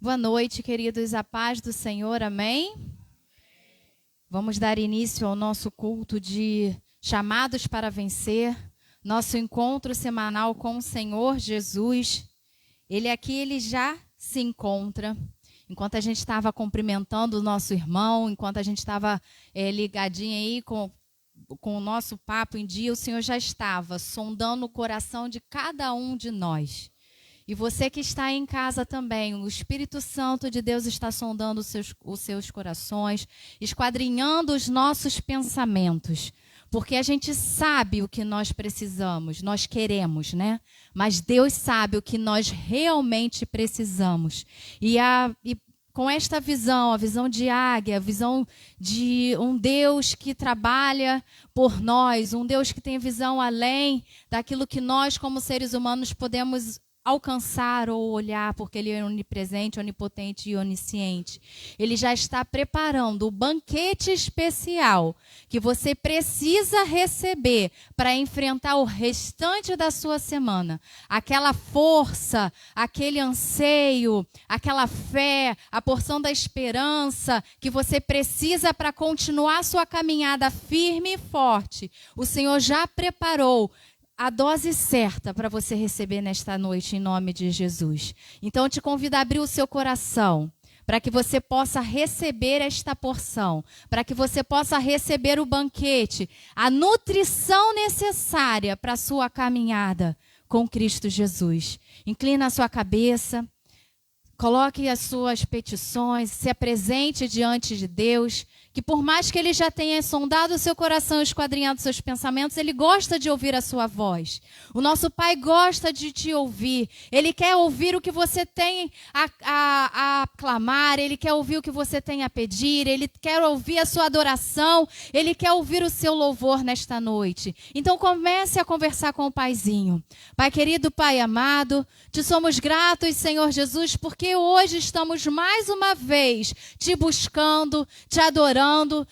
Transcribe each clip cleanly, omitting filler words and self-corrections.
Boa noite, queridos, a paz do Senhor, amém? Vamos dar início ao nosso culto de chamados para vencer, nosso encontro semanal com o Senhor Jesus. Ele aqui, ele já se encontra. Enquanto a gente estava cumprimentando o nosso irmão, enquanto a gente estava ligadinho aí com o nosso papo em dia, o Senhor já estava sondando o coração de cada um de nós. E você que está aí em casa também, o Espírito Santo de Deus está sondando os seus corações, esquadrinhando os nossos pensamentos. Porque a gente sabe o que nós precisamos, nós queremos, né? Mas Deus sabe o que nós realmente precisamos. E com esta visão, a visão de águia, a visão de um Deus que trabalha por nós, um Deus que tem visão além daquilo que nós, como seres humanos, podemos alcançar ou olhar, porque Ele é onipresente, onipotente e onisciente. Ele já está preparando o banquete especial que você precisa receber para enfrentar o restante da sua semana. Aquela força, aquele anseio, aquela fé, a porção da esperança que você precisa para continuar sua caminhada firme e forte. O Senhor já preparou a dose certa para você receber nesta noite, em nome de Jesus. Então, eu te convido a abrir o seu coração, para que você possa receber esta porção, para que você possa receber o banquete, a nutrição necessária para a sua caminhada com Cristo Jesus. Inclina a sua cabeça, coloque as suas petições, se apresente diante de Deus, que por mais que Ele já tenha sondado o seu coração, esquadrinhado seus pensamentos, Ele gosta de ouvir a sua voz. O nosso Pai gosta de te ouvir. Ele quer ouvir o que você tem a clamar, Ele quer ouvir o que você tem a pedir, Ele quer ouvir a sua adoração, Ele quer ouvir o seu louvor nesta noite. Então comece a conversar com o Paizinho. Pai querido, Pai amado, te somos gratos, Senhor Jesus, porque hoje estamos mais uma vez te buscando, te adorando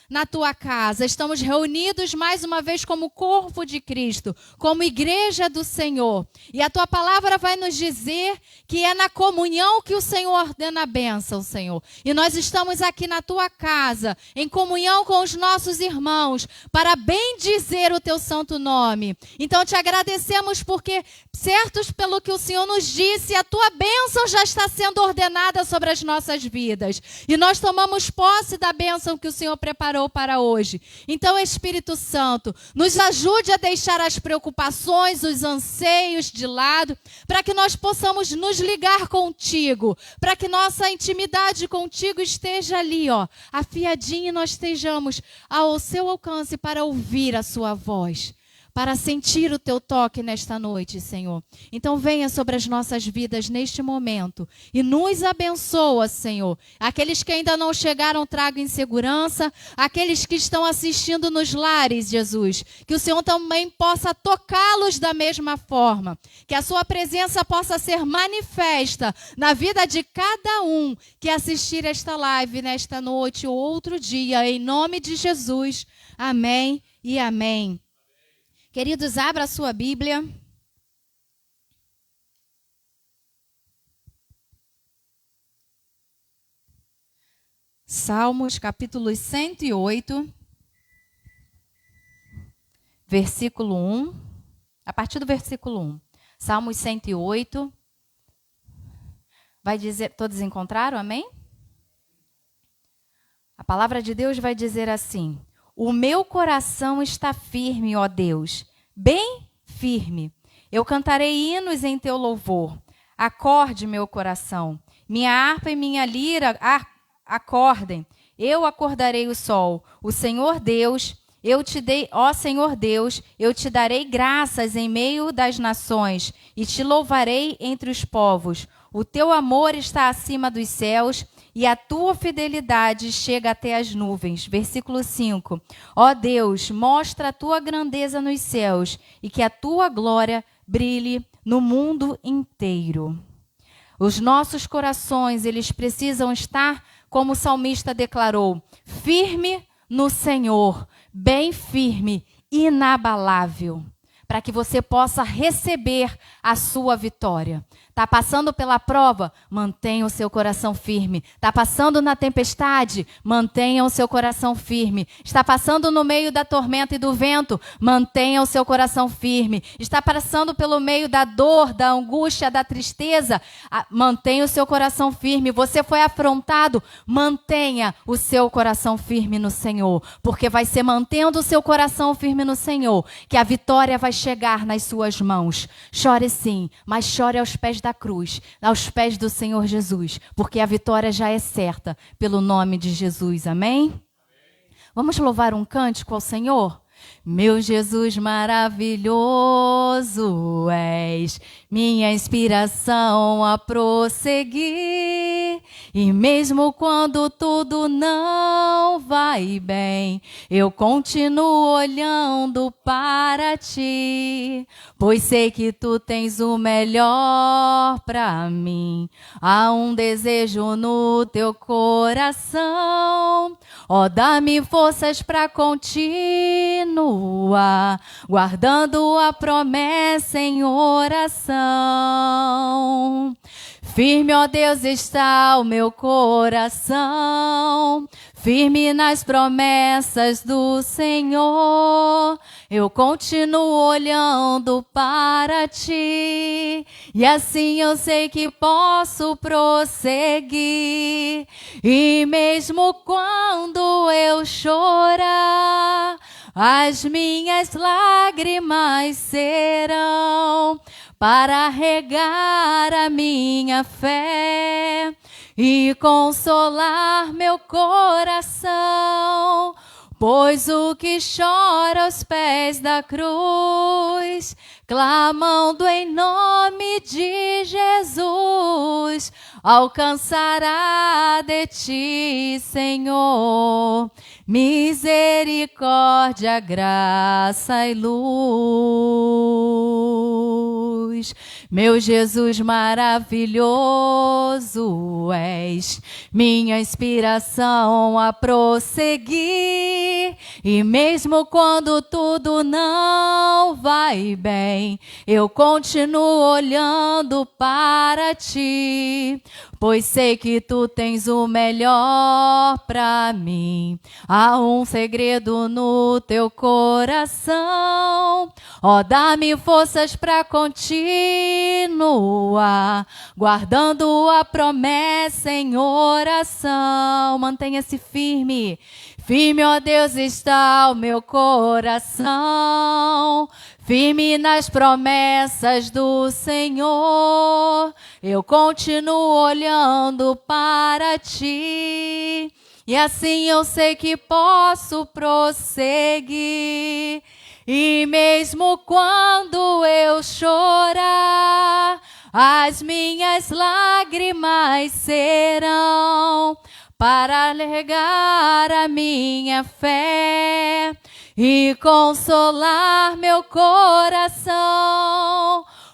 na tua casa. Estamos reunidos mais uma vez como corpo de Cristo, como igreja do Senhor. E a tua palavra vai nos dizer que é na comunhão que o Senhor ordena a bênção, Senhor. E nós estamos aqui na tua casa, em comunhão com os nossos irmãos, para bendizer o teu santo nome. Então te agradecemos porque, certos pelo que o Senhor nos disse, a tua bênção já está sendo ordenada sobre as nossas vidas. E nós tomamos posse da bênção que o Senhor preparou para hoje. Então, Espírito Santo, nos ajude a deixar as preocupações, os anseios de lado, para que nós possamos nos ligar contigo, para que nossa intimidade contigo esteja ali, afiadinha, e nós estejamos ao seu alcance para ouvir a sua voz, para sentir o teu toque nesta noite, Senhor. Então venha sobre as nossas vidas neste momento e nos abençoa, Senhor. Aqueles que ainda não chegaram, traga em segurança. Aqueles que estão assistindo nos lares, Jesus, que o Senhor também possa tocá-los da mesma forma. Que a sua presença possa ser manifesta na vida de cada um que assistir esta live nesta noite ou outro dia, em nome de Jesus. Amém e amém. Queridos, abra a sua Bíblia. Salmos, capítulo 108, versículo 1. A partir do versículo 1. Salmos 108. Vai dizer, todos encontraram, amém? A palavra de Deus vai dizer assim: o meu coração está firme, ó Deus, bem firme. Eu cantarei hinos em teu louvor. Acorde, meu coração. Minha harpa e minha lira acordem. Eu acordarei o sol. O Senhor Deus, ó Senhor Deus, eu te darei graças em meio das nações e te louvarei entre os povos. O teu amor está acima dos céus e a tua fidelidade chega até as nuvens. Versículo 5. Ó Deus, mostra a tua grandeza nos céus e que a tua glória brilhe no mundo inteiro. Os nossos corações, eles precisam estar, como o salmista declarou, firme no Senhor, bem firme, inabalável, para que você possa receber a sua vitória. Está passando pela prova? Mantenha o seu coração firme. Está passando na tempestade? Mantenha o seu coração firme. Está passando no meio da tormenta e do vento? Mantenha o seu coração firme. Está passando pelo meio da dor, da angústia, da tristeza? Mantenha o seu coração firme. Você foi afrontado? Mantenha o seu coração firme no Senhor. Porque vai ser mantendo o seu coração firme no Senhor que a vitória vai chegar nas suas mãos. Chore sim, mas chore aos pés da cruz, aos pés do Senhor Jesus, porque a vitória já é certa, pelo nome de Jesus, amém? Vamos louvar um cântico ao Senhor? Meu Jesus maravilhoso és, minha inspiração a prosseguir. E mesmo quando tudo não vai bem, eu continuo olhando para ti, pois sei que tu tens o melhor para mim. Há um desejo no teu coração, ó, dá-me forças para continuar, guardando a promessa em oração. Firme, ó Deus, está o meu coração, firme nas promessas do Senhor. Eu continuo olhando para ti, e assim eu sei que posso prosseguir. E mesmo quando eu chorar, as minhas lágrimas serão para regar a minha fé e consolar meu coração. Pois o que chora aos pés da cruz, clamando em nome de Jesus, alcançará de ti, Senhor, misericórdia, graça e luz. Meu Jesus maravilhoso és, minha inspiração a prosseguir. E mesmo quando tudo não vai bem, eu continuo olhando para ti, pois sei que tu tens o melhor para mim. Há um segredo no teu coração, ó, dá-me forças para continuar, guardando a promessa em oração. Mantenha-se firme. Firme, ó Deus, está o meu coração, firme nas promessas do Senhor. Eu continuo olhando para ti, e assim eu sei que posso prosseguir. E mesmo quando eu chorar, as minhas lágrimas serão para regar a minha fé e consolar meu coração.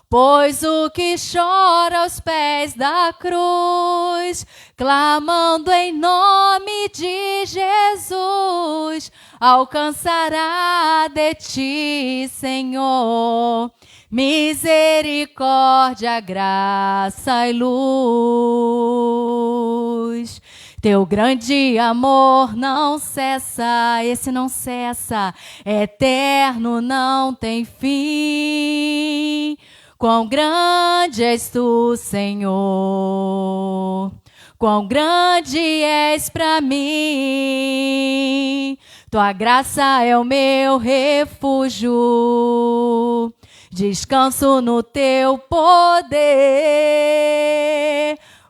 Pois o que chora aos pés da cruz, clamando em nome de Jesus, alcançará de ti, Senhor, misericórdia, graça e luz. Teu grande amor não cessa, esse não cessa, é eterno, não tem fim. Quão grande és tu, Senhor, quão grande és para mim. Tua graça é o meu refúgio, descanso no teu poder.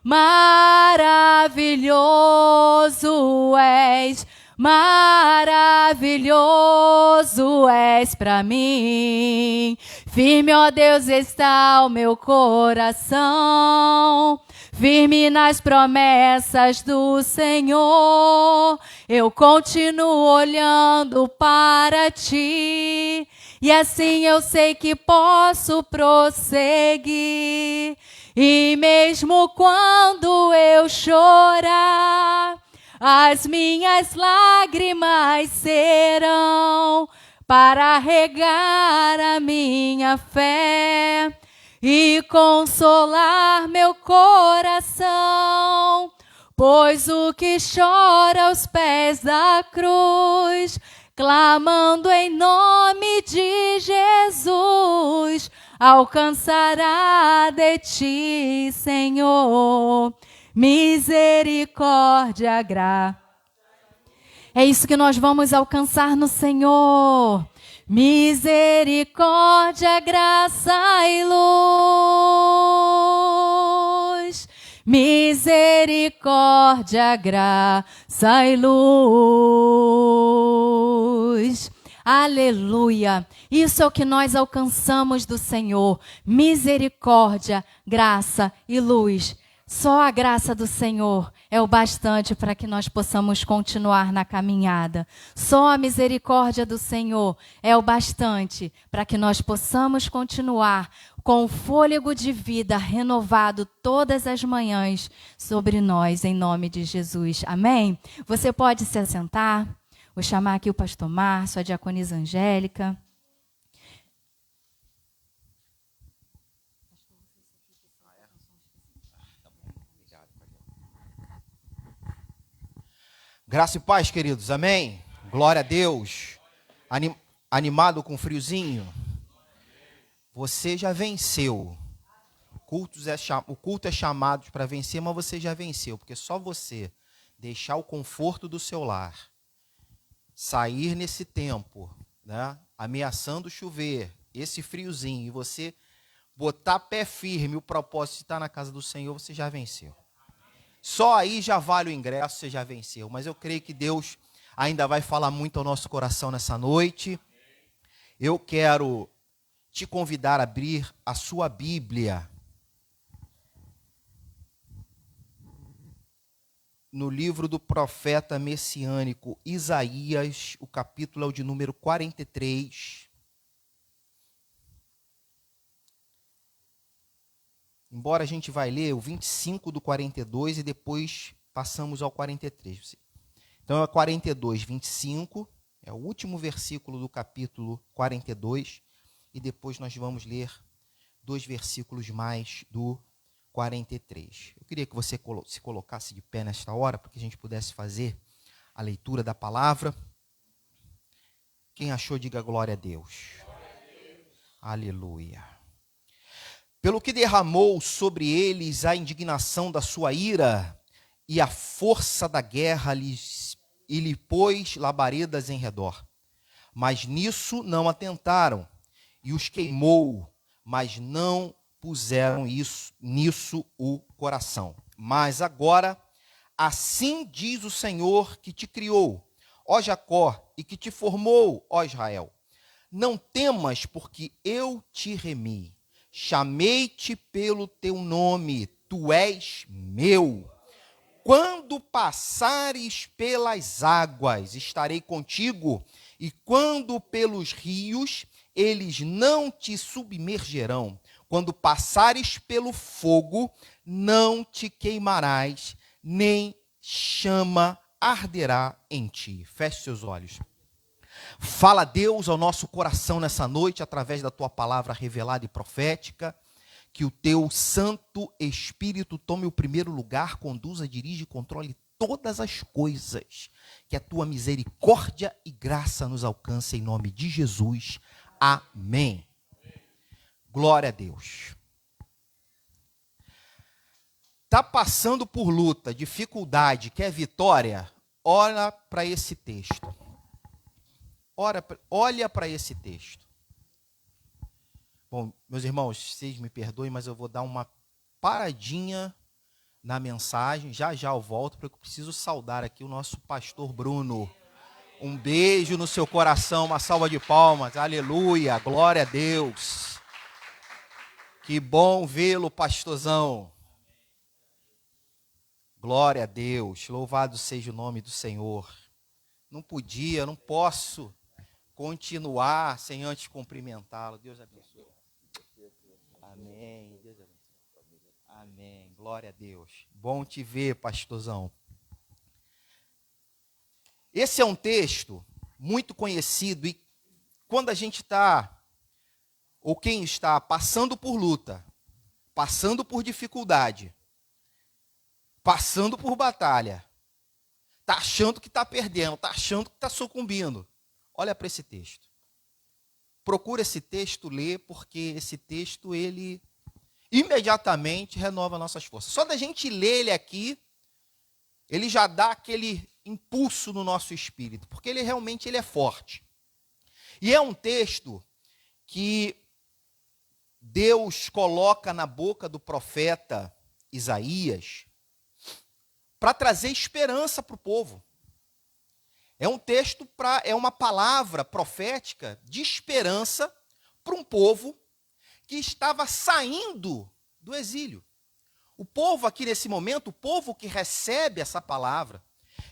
Maravilhoso és, maravilhoso és para mim. Firme, ó Deus, está o meu coração, firme nas promessas do Senhor. Eu continuo olhando para ti, e assim eu sei que posso prosseguir. E mesmo quando eu chorar, as minhas lágrimas serão para regar a minha fé e consolar meu coração. Pois o que chora aos pés da cruz, clamando em nome de Jesus, alcançará de ti, Senhor, misericórdia, graça. É isso que nós vamos alcançar no Senhor. Misericórdia, graça e luz. Misericórdia, graça e luz. Aleluia. Isso é o que nós alcançamos do Senhor. Misericórdia, graça e luz. Só a graça do Senhor é o bastante para que nós possamos continuar na caminhada. Só a misericórdia do Senhor é o bastante para que nós possamos continuar com o fôlego de vida renovado todas as manhãs sobre nós, em nome de Jesus. Amém? Você pode se assentar. Vou chamar aqui o pastor Márcio, a diaconisa Angélica. Graça e paz, queridos, amém? Glória a Deus. Animado com friozinho? Você já venceu. O culto é chamado para vencer, mas você já venceu, porque só você deixar o conforto do seu lar, sair nesse tempo, né, ameaçando chover, esse friozinho, e você botar pé firme, o propósito de estar na casa do Senhor, você já venceu. Só aí já vale o ingresso, você já venceu. Mas eu creio que Deus ainda vai falar muito ao nosso coração nessa noite. Eu quero te convidar a abrir a sua Bíblia no livro do profeta messiânico Isaías, o capítulo é o de número 43. Embora a gente vai ler o 25 do 42 e depois passamos ao 43. Então é 42, 25, é o último versículo do capítulo 42, e depois nós vamos ler 2 versículos mais do 43. Eu queria que você se colocasse de pé nesta hora, para que a gente pudesse fazer a leitura da palavra. Quem achou, diga glória a Deus. Aleluia. Pelo que derramou sobre eles a indignação da sua ira, e a força da guerra lhe pôs labaredas em redor. Mas nisso não atentaram, e os queimou, mas não puseram nisso o coração. Mas agora, assim diz o Senhor que te criou, ó Jacó, e que te formou, ó Israel. Não temas, porque eu te remi. Chamei-te pelo teu nome, tu és meu. Quando passares pelas águas, estarei contigo, e quando pelos rios, eles não te submergerão. Quando passares pelo fogo, não te queimarás, nem chama arderá em ti. Feche seus olhos. Fala, Deus, ao nosso coração nessa noite, através da tua palavra revelada e profética, que o teu Santo Espírito tome o primeiro lugar, conduza, dirige e controle todas as coisas, que a tua misericórdia e graça nos alcance em nome de Jesus. Amém. Glória a Deus. Está passando por luta, dificuldade, quer vitória? Olha para esse texto. Olha para esse texto. Bom, meus irmãos, vocês me perdoem, mas eu vou dar uma paradinha na mensagem. Já eu volto, porque eu preciso saudar aqui o nosso pastor Bruno. Um beijo no seu coração, uma salva de palmas. Aleluia, glória a Deus. Que bom vê-lo, pastorzão. Glória a Deus, louvado seja o nome do Senhor. Não posso continuar sem antes cumprimentá-lo. Deus abençoe. Amém. Deus abençoe. Amém. Glória a Deus. Bom te ver, pastorzão. Esse é um texto muito conhecido, e quando a gente está, ou quem está passando por luta, passando por dificuldade, passando por batalha, está achando que está perdendo, está achando que está sucumbindo, olha para esse texto. Procura esse texto, lê, porque esse texto, ele imediatamente renova nossas forças. Só da gente ler ele aqui, ele já dá aquele impulso no nosso espírito, porque ele realmente é forte. E é um texto que Deus coloca na boca do profeta Isaías para trazer esperança para o povo. É um texto, é uma palavra profética de esperança para um povo que estava saindo do exílio. O povo aqui nesse momento, o povo que recebe essa palavra,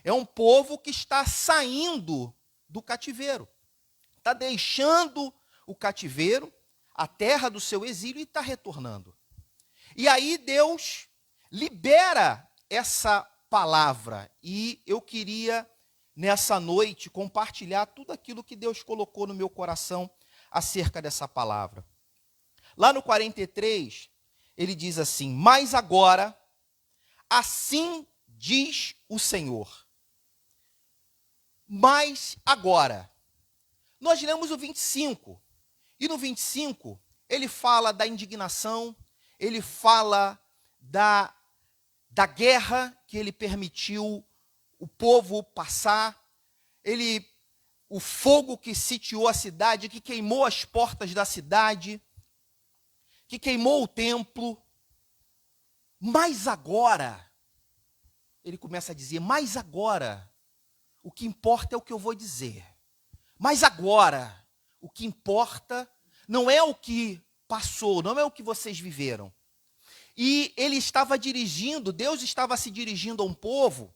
é um povo que está saindo do cativeiro. Está deixando o cativeiro, a terra do seu exílio, e está retornando. E aí Deus libera essa palavra. E eu queria, nessa noite, compartilhar tudo aquilo que Deus colocou no meu coração acerca dessa palavra. Lá no 43, ele diz assim: mas agora, assim diz o Senhor. Mas agora. Nós lemos o 25, e no 25 ele fala da indignação, ele fala da guerra que ele permitiu o povo passar, o fogo que sitiou a cidade, que queimou as portas da cidade, que queimou o templo. Mas agora, ele começa a dizer, mas agora, o que importa é o que eu vou dizer. Mas agora, o que importa não é o que passou, não é o que vocês viveram. E ele estava dirigindo, Deus estava se dirigindo a um povo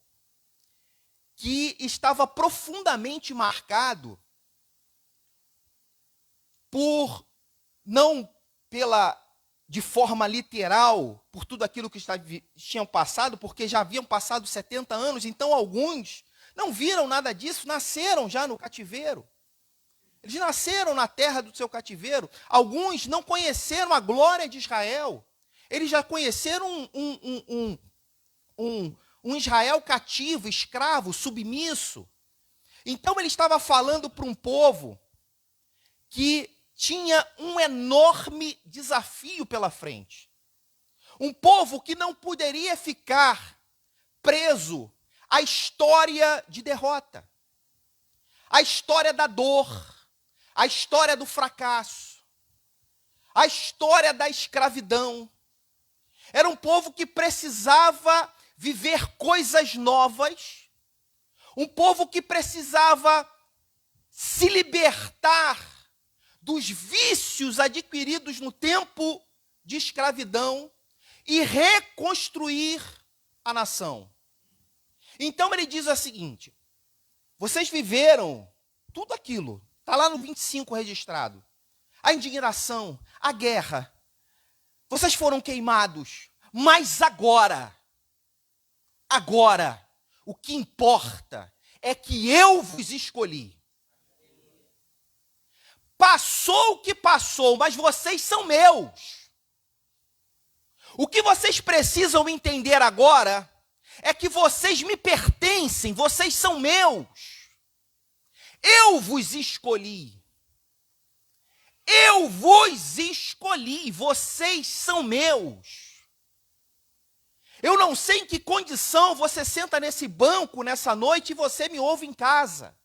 que estava profundamente marcado por, não de forma literal, por tudo aquilo que tinham passado, porque já haviam passado 70 anos, então alguns não viram nada disso, nasceram já no cativeiro. Eles nasceram na terra do seu cativeiro. Alguns não conheceram a glória de Israel. Eles já conheceram um Israel cativo, escravo, submisso. Então ele estava falando para um povo que tinha um enorme desafio pela frente. Um povo que não poderia ficar preso à história de derrota, à história da dor, a história do fracasso, a história da escravidão. Era um povo que precisava viver coisas novas, um povo que precisava se libertar dos vícios adquiridos no tempo de escravidão e reconstruir a nação. Então ele diz o seguinte: vocês viveram tudo aquilo, está lá no 25 registrado. A indignação, a guerra. Vocês foram queimados. Mas agora, o que importa é que eu vos escolhi. Passou o que passou, mas vocês são meus. O que vocês precisam entender agora é que vocês me pertencem, vocês são meus. Eu vos escolhi. Eu vos escolhi. Vocês são meus. Eu não sei em que condição você senta nesse banco nessa noite e você me ouve em casa.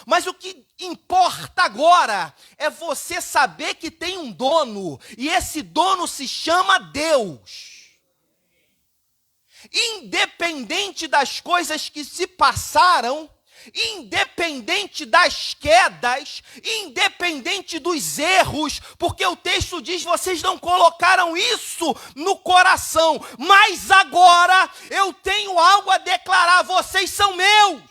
Mas o que importa agora é você saber que tem um dono. E esse dono se chama Deus. Independente das coisas que se passaram, independente das quedas, independente dos erros, porque o texto diz, vocês não colocaram isso no coração, mas agora eu tenho algo a declarar, vocês são meus.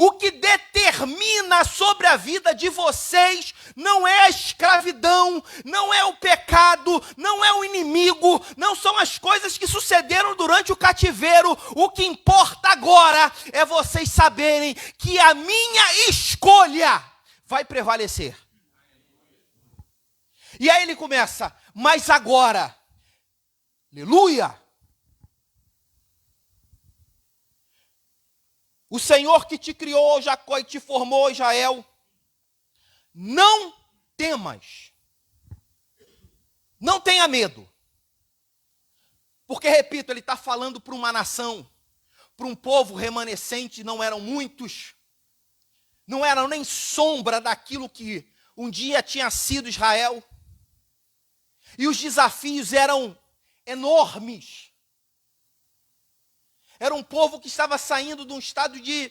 O que determina sobre a vida de vocês não é a escravidão, não é o pecado, não é o inimigo, não são as coisas que sucederam durante o cativeiro. O que importa agora é vocês saberem que a minha escolha vai prevalecer. E aí ele começa, mas agora, aleluia, o Senhor que te criou, Jacó, e te formou, Israel, não temas, não tenha medo. Porque, repito, ele está falando para uma nação, para um povo remanescente, não eram muitos, não eram nem sombra daquilo que um dia tinha sido Israel. E os desafios eram enormes. Era um povo que estava saindo de um estado de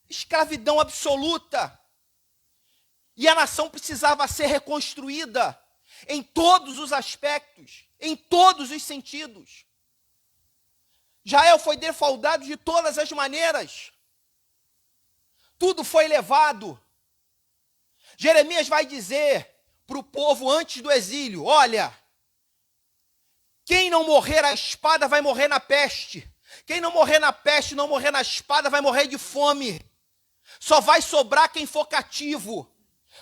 escravidão absoluta. E a nação precisava ser reconstruída em todos os aspectos, em todos os sentidos. Israel foi defraudado de todas as maneiras. Tudo foi levado. Jeremias vai dizer para o povo antes do exílio, olha, quem não morrer à espada vai morrer na peste. Quem não morrer na peste, não morrer na espada, vai morrer de fome. Só vai sobrar quem for cativo.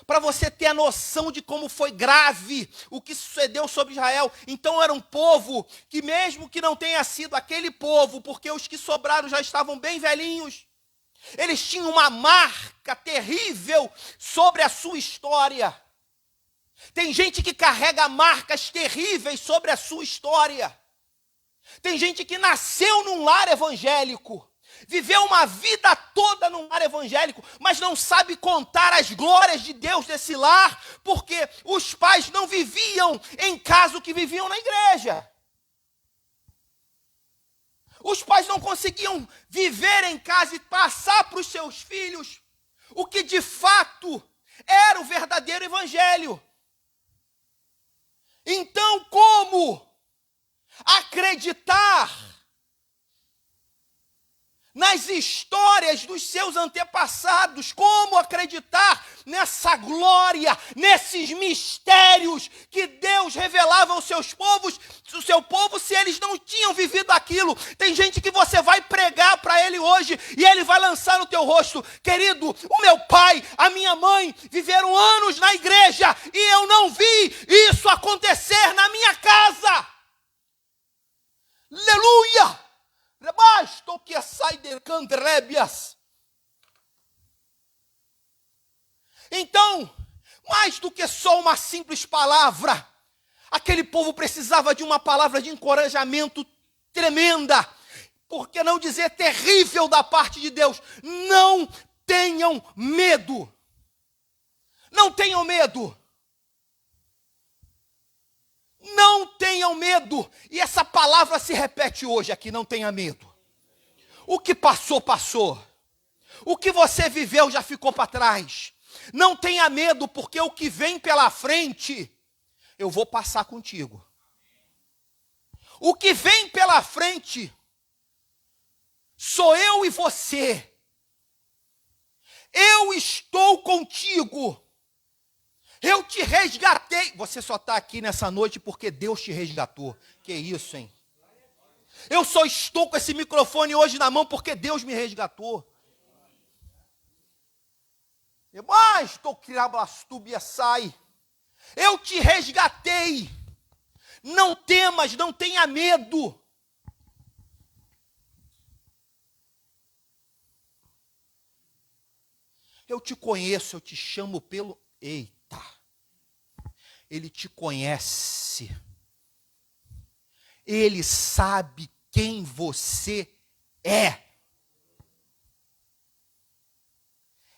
Para você ter a noção de como foi grave o que sucedeu sobre Israel. Então era um povo que, mesmo que não tenha sido aquele povo, porque os que sobraram já estavam bem velhinhos, eles tinham uma marca terrível sobre a sua história. Tem gente que carrega marcas terríveis sobre a sua história. Tem gente que nasceu num lar evangélico, viveu uma vida toda num lar evangélico, mas não sabe contar as glórias de Deus desse lar, porque os pais não viviam em casa o que viviam na igreja. Os pais não conseguiam viver em casa e passar para os seus filhos o que de fato era o verdadeiro evangelho. Então, como acreditar nas histórias dos seus antepassados? Como acreditar nessa glória, nesses mistérios que Deus revelava aos seus povos, o seu povo, se eles não tinham vivido aquilo? Tem gente que você vai pregar para ele hoje e ele vai lançar no teu rosto, querido, o meu pai, a minha mãe viveram anos na igreja e eu não vi isso acontecer na minha casa. Aleluia! Rebasto que sai de candrébias. Então, mais do que só uma simples palavra, aquele povo precisava de uma palavra de encorajamento tremenda, por que não dizer terrível da parte de Deus. Não tenham medo. Não tenham medo. Não tenham medo. E essa palavra se repete hoje aqui, não tenha medo. O que passou, passou. O que você viveu já ficou para trás. Não tenha medo, porque o que vem pela frente, eu vou passar contigo. O que vem pela frente, sou eu e você. Eu estou contigo. Eu te resgatei. Você só está aqui nessa noite porque Deus te resgatou. Que isso, hein? Eu só estou com esse microfone hoje na mão porque Deus me resgatou. Eu te resgatei. Não temas, não tenha medo. Eu te conheço, eu te chamo pelo... Eita! Ele te conhece. Ele sabe quem você é.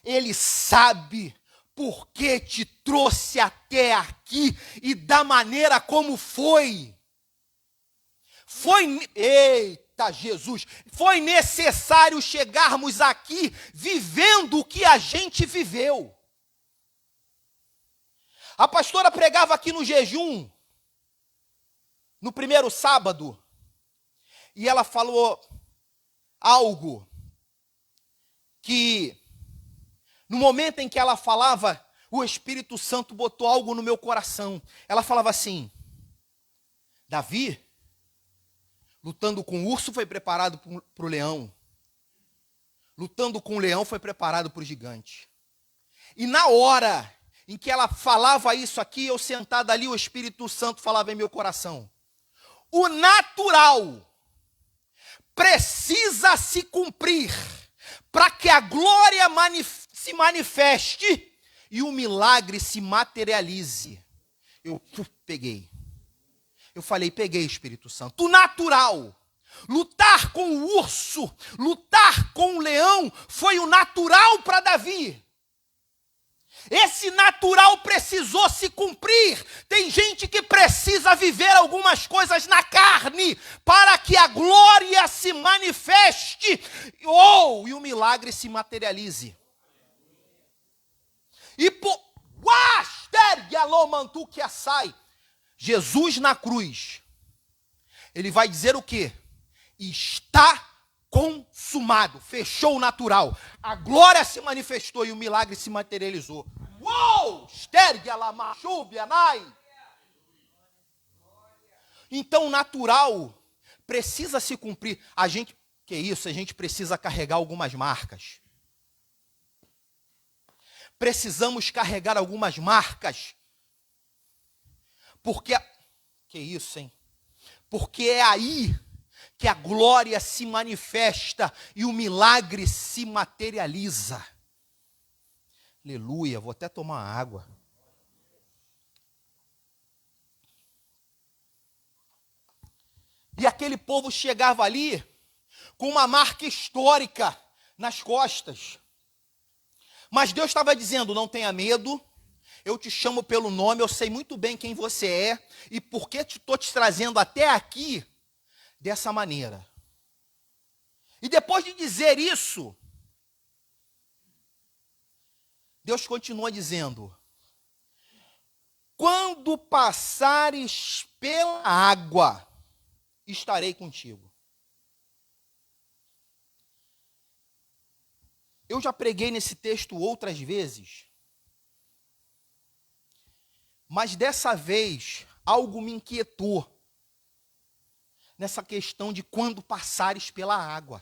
Ele sabe por que te trouxe até aqui e da maneira como foi. Eita Jesus, foi necessário chegarmos aqui vivendo o que a gente viveu. A pastora pregava aqui no jejum, no primeiro sábado, e ela falou algo que, no momento em que ela falava, o Espírito Santo botou algo no meu coração. Ela falava assim: Davi, lutando com o urso, foi preparado para o leão. Lutando com o leão, foi preparado para o gigante. E na hora em que ela falava isso aqui, eu sentado ali, o Espírito Santo falava em meu coração. O natural precisa se cumprir para que a glória se manifeste e o milagre se materialize. Eu peguei. Eu falei, peguei, Espírito Santo. O natural. Lutar com o urso, lutar com o leão, foi o natural para Davi. Esse natural precisou se cumprir. Tem gente que precisa viver algumas coisas na carne para que a glória se manifeste e o milagre se materialize. E Jesus na cruz, ele vai dizer o quê? Está consumado, fechou o natural. A glória se manifestou e o milagre se materializou. Uou! Então o natural precisa se cumprir. A gente precisa carregar algumas marcas. Precisamos carregar algumas marcas. Porque Porque é aí que a glória se manifesta e o milagre se materializa. Aleluia, vou até tomar água. E aquele povo chegava ali com uma marca histórica nas costas. Mas Deus estava dizendo, não tenha medo, eu te chamo pelo nome, eu sei muito bem quem você é e por que estou te trazendo até aqui dessa maneira. E depois de dizer isso, Deus continua dizendo, quando passares pela água, estarei contigo. Eu já preguei nesse texto outras vezes, mas dessa vez algo me inquietou nessa questão de quando passares pela água.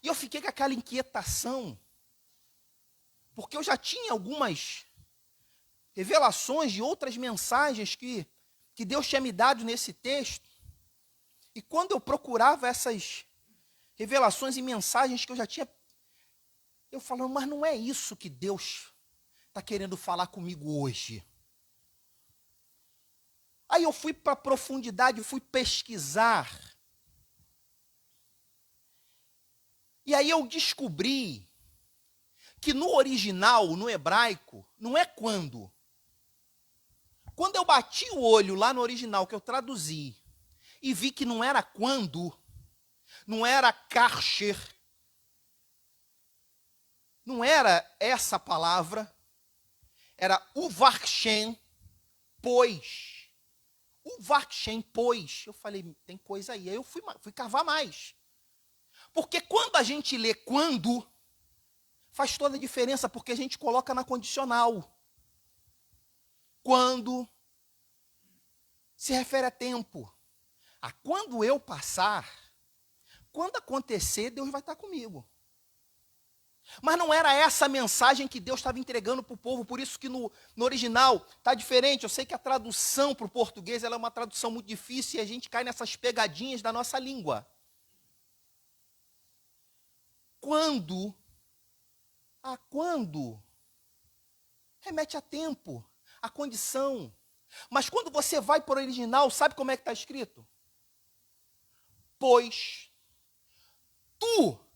E eu fiquei com aquela inquietação, porque eu já tinha algumas revelações de outras mensagens que Deus tinha me dado nesse texto. E quando eu procurava essas revelações e mensagens que eu já tinha, eu falava, mas não é isso que Deus está querendo falar comigo hoje. Aí eu fui para a profundidade, fui pesquisar. E aí eu descobri que no original, no hebraico, não é quando. Quando eu bati o olho lá no original, que eu traduzi, e vi que não era quando, não era karcher, não era essa palavra, era uvarshem, pois. Uvarshem, pois. Eu falei, tem pois aí. Aí eu fui cavar mais. Porque quando a gente lê quando, faz toda a diferença, porque a gente coloca na condicional. Quando se refere a tempo. A quando eu passar, quando acontecer, Deus vai estar comigo. Mas não era essa a mensagem que Deus estava entregando para o povo, por isso que no original está diferente. Eu sei que a tradução para o português ela é uma tradução muito difícil e a gente cai nessas pegadinhas da nossa língua. Quando remete a tempo, a condição. Mas quando você vai para o original, sabe como é que está escrito? Pois tu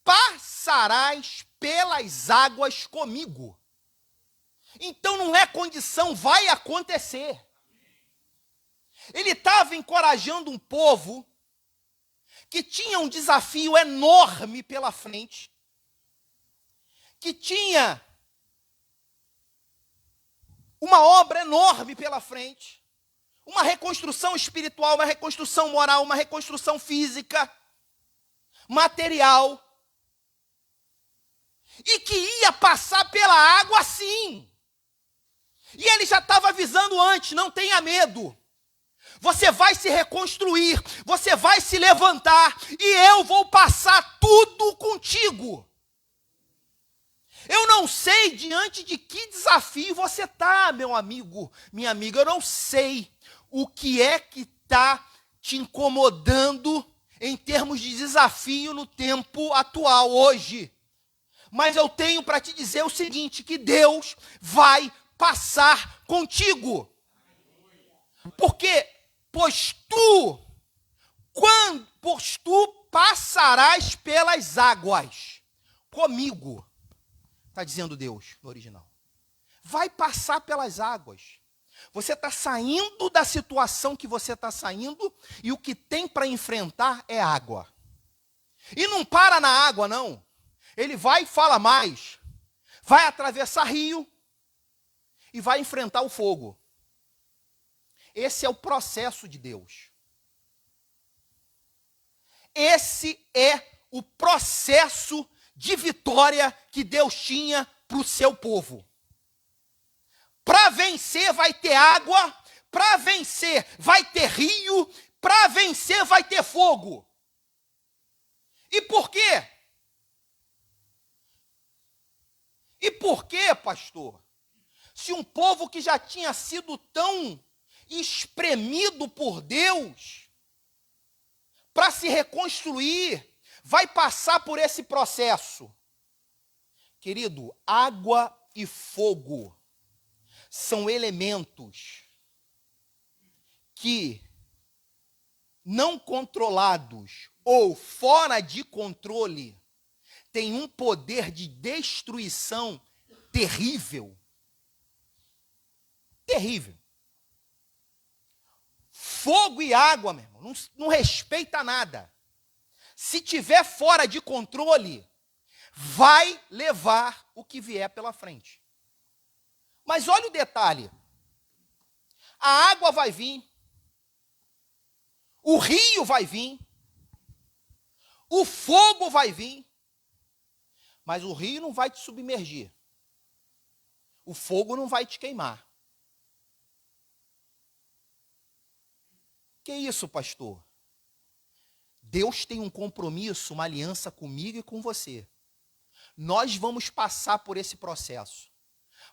passarás pelas águas comigo. Então não é condição, vai acontecer. Ele estava encorajando um povo que tinha um desafio enorme pela frente, que tinha uma obra enorme pela frente, uma reconstrução espiritual, uma reconstrução moral, uma reconstrução física, material, e que ia passar pela água sim. E ele já estava avisando antes, não tenha medo. Você vai se reconstruir, você vai se levantar, e eu vou passar tudo contigo. Eu não sei diante de que desafio você está, meu amigo, minha amiga. Eu não sei o que é que está te incomodando em termos de desafio no tempo atual, hoje. Mas eu tenho para te dizer o seguinte, que Deus vai passar contigo. Porque, pois tu passarás pelas águas comigo. Está dizendo Deus no original. Vai passar pelas águas. Você está saindo da situação que você está saindo e o que tem para enfrentar é água. E não para na água, não. Ele vai e fala mais. Vai atravessar rio e vai enfrentar o fogo. Esse é o processo de Deus. Esse é o processo de vitória que Deus tinha para o seu povo. Para vencer vai ter água, para vencer vai ter rio, para vencer vai ter fogo. E por quê? E por quê, pastor? Se um povo que já tinha sido tão espremido por Deus para se reconstruir, vai passar por esse processo. Querido, água e fogo são elementos que, não controlados ou fora de controle, têm um poder de destruição terrível. Terrível. Fogo e água, meu irmão, não respeita nada. Se tiver fora de controle, vai levar o que vier pela frente. Mas olha o detalhe. A água vai vir, o rio vai vir, o fogo vai vir, mas o rio não vai te submergir. O fogo não vai te queimar. Que isso, pastor? Deus tem um compromisso, uma aliança comigo e com você. Nós vamos passar por esse processo.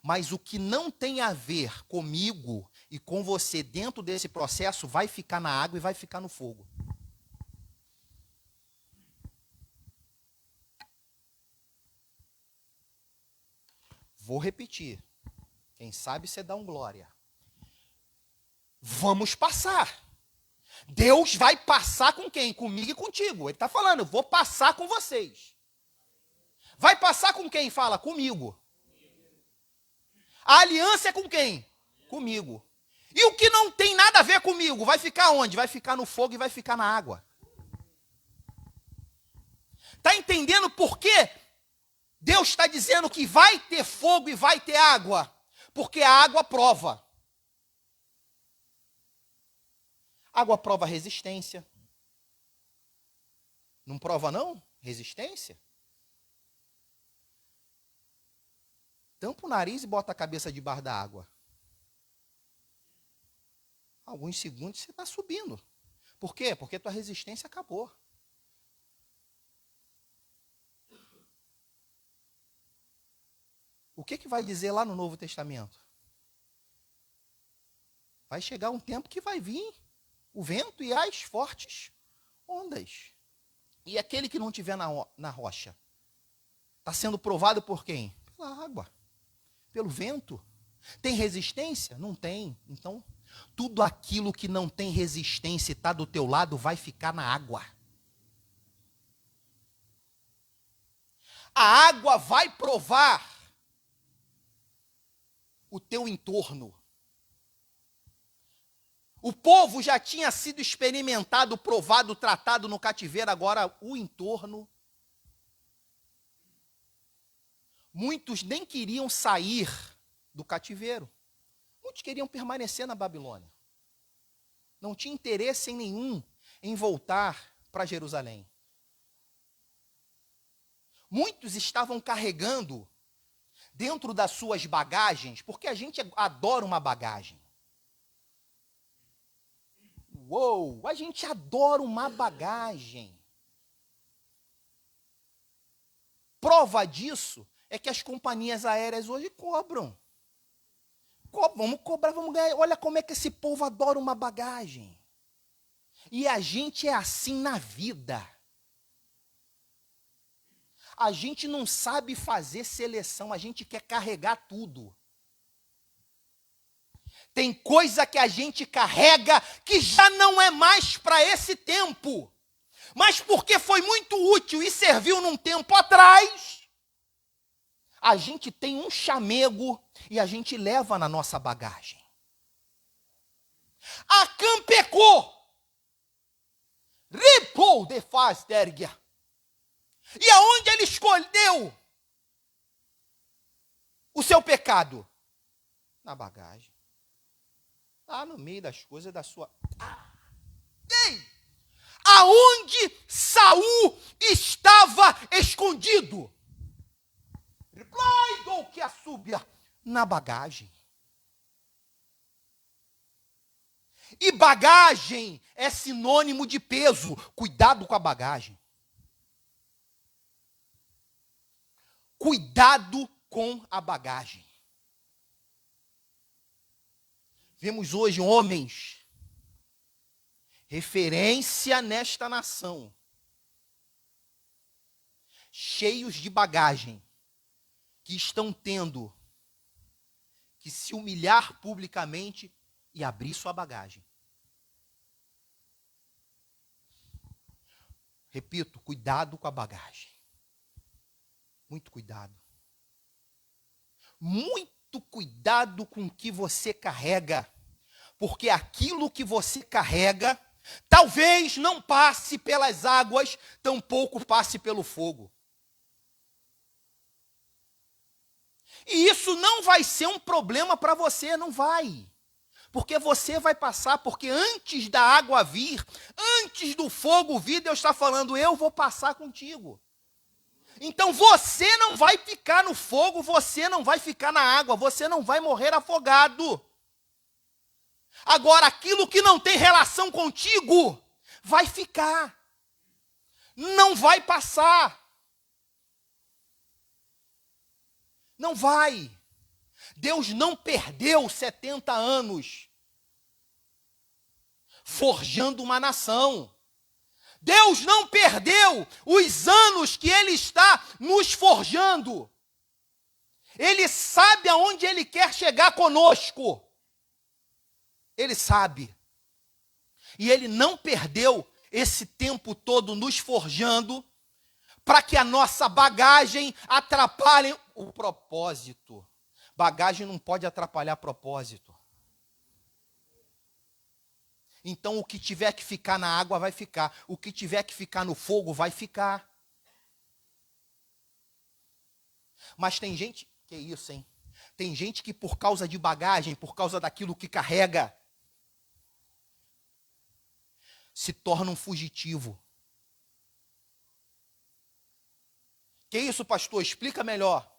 Mas o que não tem a ver comigo e com você dentro desse processo vai ficar na água e vai ficar no fogo. Vou repetir. Quem sabe você dá um glória. Vamos passar. Deus vai passar com quem? Comigo e contigo. Ele está falando, eu vou passar com vocês. Vai passar com quem? Fala, comigo. A aliança é com quem? Comigo. E o que não tem nada a ver comigo, vai ficar onde? Vai ficar no fogo e vai ficar na água. Está entendendo por quê? Deus está dizendo que vai ter fogo e vai ter água. Porque a água prova. Água prova resistência. Não prova não? Resistência? Tampa o nariz e bota a cabeça debaixo da água. Alguns segundos você está subindo. Por quê? Porque tua resistência acabou. O que vai dizer lá no Novo Testamento? Vai chegar um tempo que vai vir o vento e as fortes ondas. E aquele que não estiver na rocha, está sendo provado por quem? Pela água, pelo vento. Tem resistência? Não tem. Então, tudo aquilo que não tem resistência e está do teu lado vai ficar na água. A água vai provar o teu entorno. O povo já tinha sido experimentado, provado, tratado no cativeiro, agora o entorno. Muitos nem queriam sair do cativeiro. Muitos queriam permanecer na Babilônia. Não tinha interesse em nenhum em voltar para Jerusalém. Muitos estavam carregando dentro das suas bagagens, porque a gente adora uma bagagem. Uou, a gente adora uma bagagem. Prova disso é que as companhias aéreas hoje cobram. Vamos cobrar, vamos ganhar. Olha como é que esse povo adora uma bagagem. E a gente é assim na vida. A gente não sabe fazer seleção, a gente quer carregar tudo. Tem coisa que a gente carrega que já não é mais para esse tempo. Mas porque foi muito útil e serviu num tempo atrás, a gente tem um chamego e a gente leva na nossa bagagem. A Campecô, Ripou de Fastergia. E aonde ele escolheu o seu pecado? Na bagagem. Lá no meio das coisas da sua... Ei! Aonde Saul estava escondido? Replay que assobia na bagagem. E bagagem é sinônimo de peso. Cuidado com a bagagem. Cuidado com a bagagem. Vemos hoje homens, referência nesta nação, cheios de bagagem, que estão tendo que se humilhar publicamente e abrir sua bagagem. Repito, cuidado com a bagagem. Muito cuidado. Muito cuidado com o que você carrega, porque aquilo que você carrega talvez não passe pelas águas, tampouco passe pelo fogo. E isso não vai ser um problema para você, não vai. Porque você vai passar, porque antes da água vir, antes do fogo vir, Deus está falando, eu vou passar contigo. Então você não vai ficar no fogo, você não vai ficar na água, você não vai morrer afogado. Agora, aquilo que não tem relação contigo, vai ficar. Não vai passar. Não vai. Deus não perdeu 70 anos forjando uma nação. Deus não perdeu os anos que Ele está nos forjando. Ele sabe aonde Ele quer chegar conosco. Ele sabe. E Ele não perdeu esse tempo todo nos forjando para que a nossa bagagem atrapalhe o propósito. Bagagem não pode atrapalhar propósito. Então, o que tiver que ficar na água vai ficar. O que tiver que ficar no fogo vai ficar. Mas tem gente... Que isso, hein? Tem gente que por causa de bagagem, por causa daquilo que carrega, se torna um fugitivo. Que isso, pastor? Explica melhor.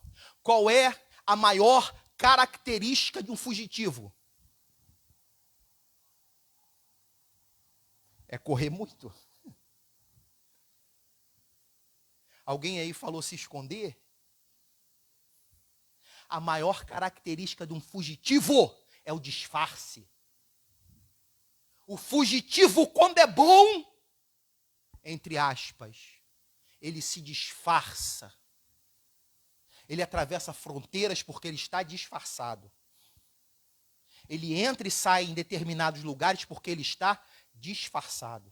Qual é a maior característica de um fugitivo? É correr muito. Alguém aí falou se esconder? A maior característica de um fugitivo é o disfarce. O fugitivo, quando é bom, entre aspas, ele se disfarça. Ele atravessa fronteiras porque ele está disfarçado. Ele entra e sai em determinados lugares porque ele está disfarçado.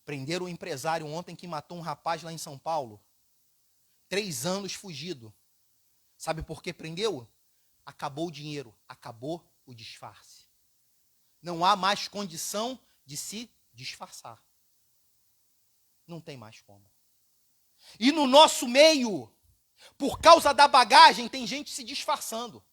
Prenderam um empresário ontem que matou um rapaz lá em São Paulo. 3 anos fugido. Sabe por que prendeu? Acabou o dinheiro, acabou o disfarce. Não há mais condição de se disfarçar. Não tem mais como. E no nosso meio, por causa da bagagem, tem gente se disfarçando.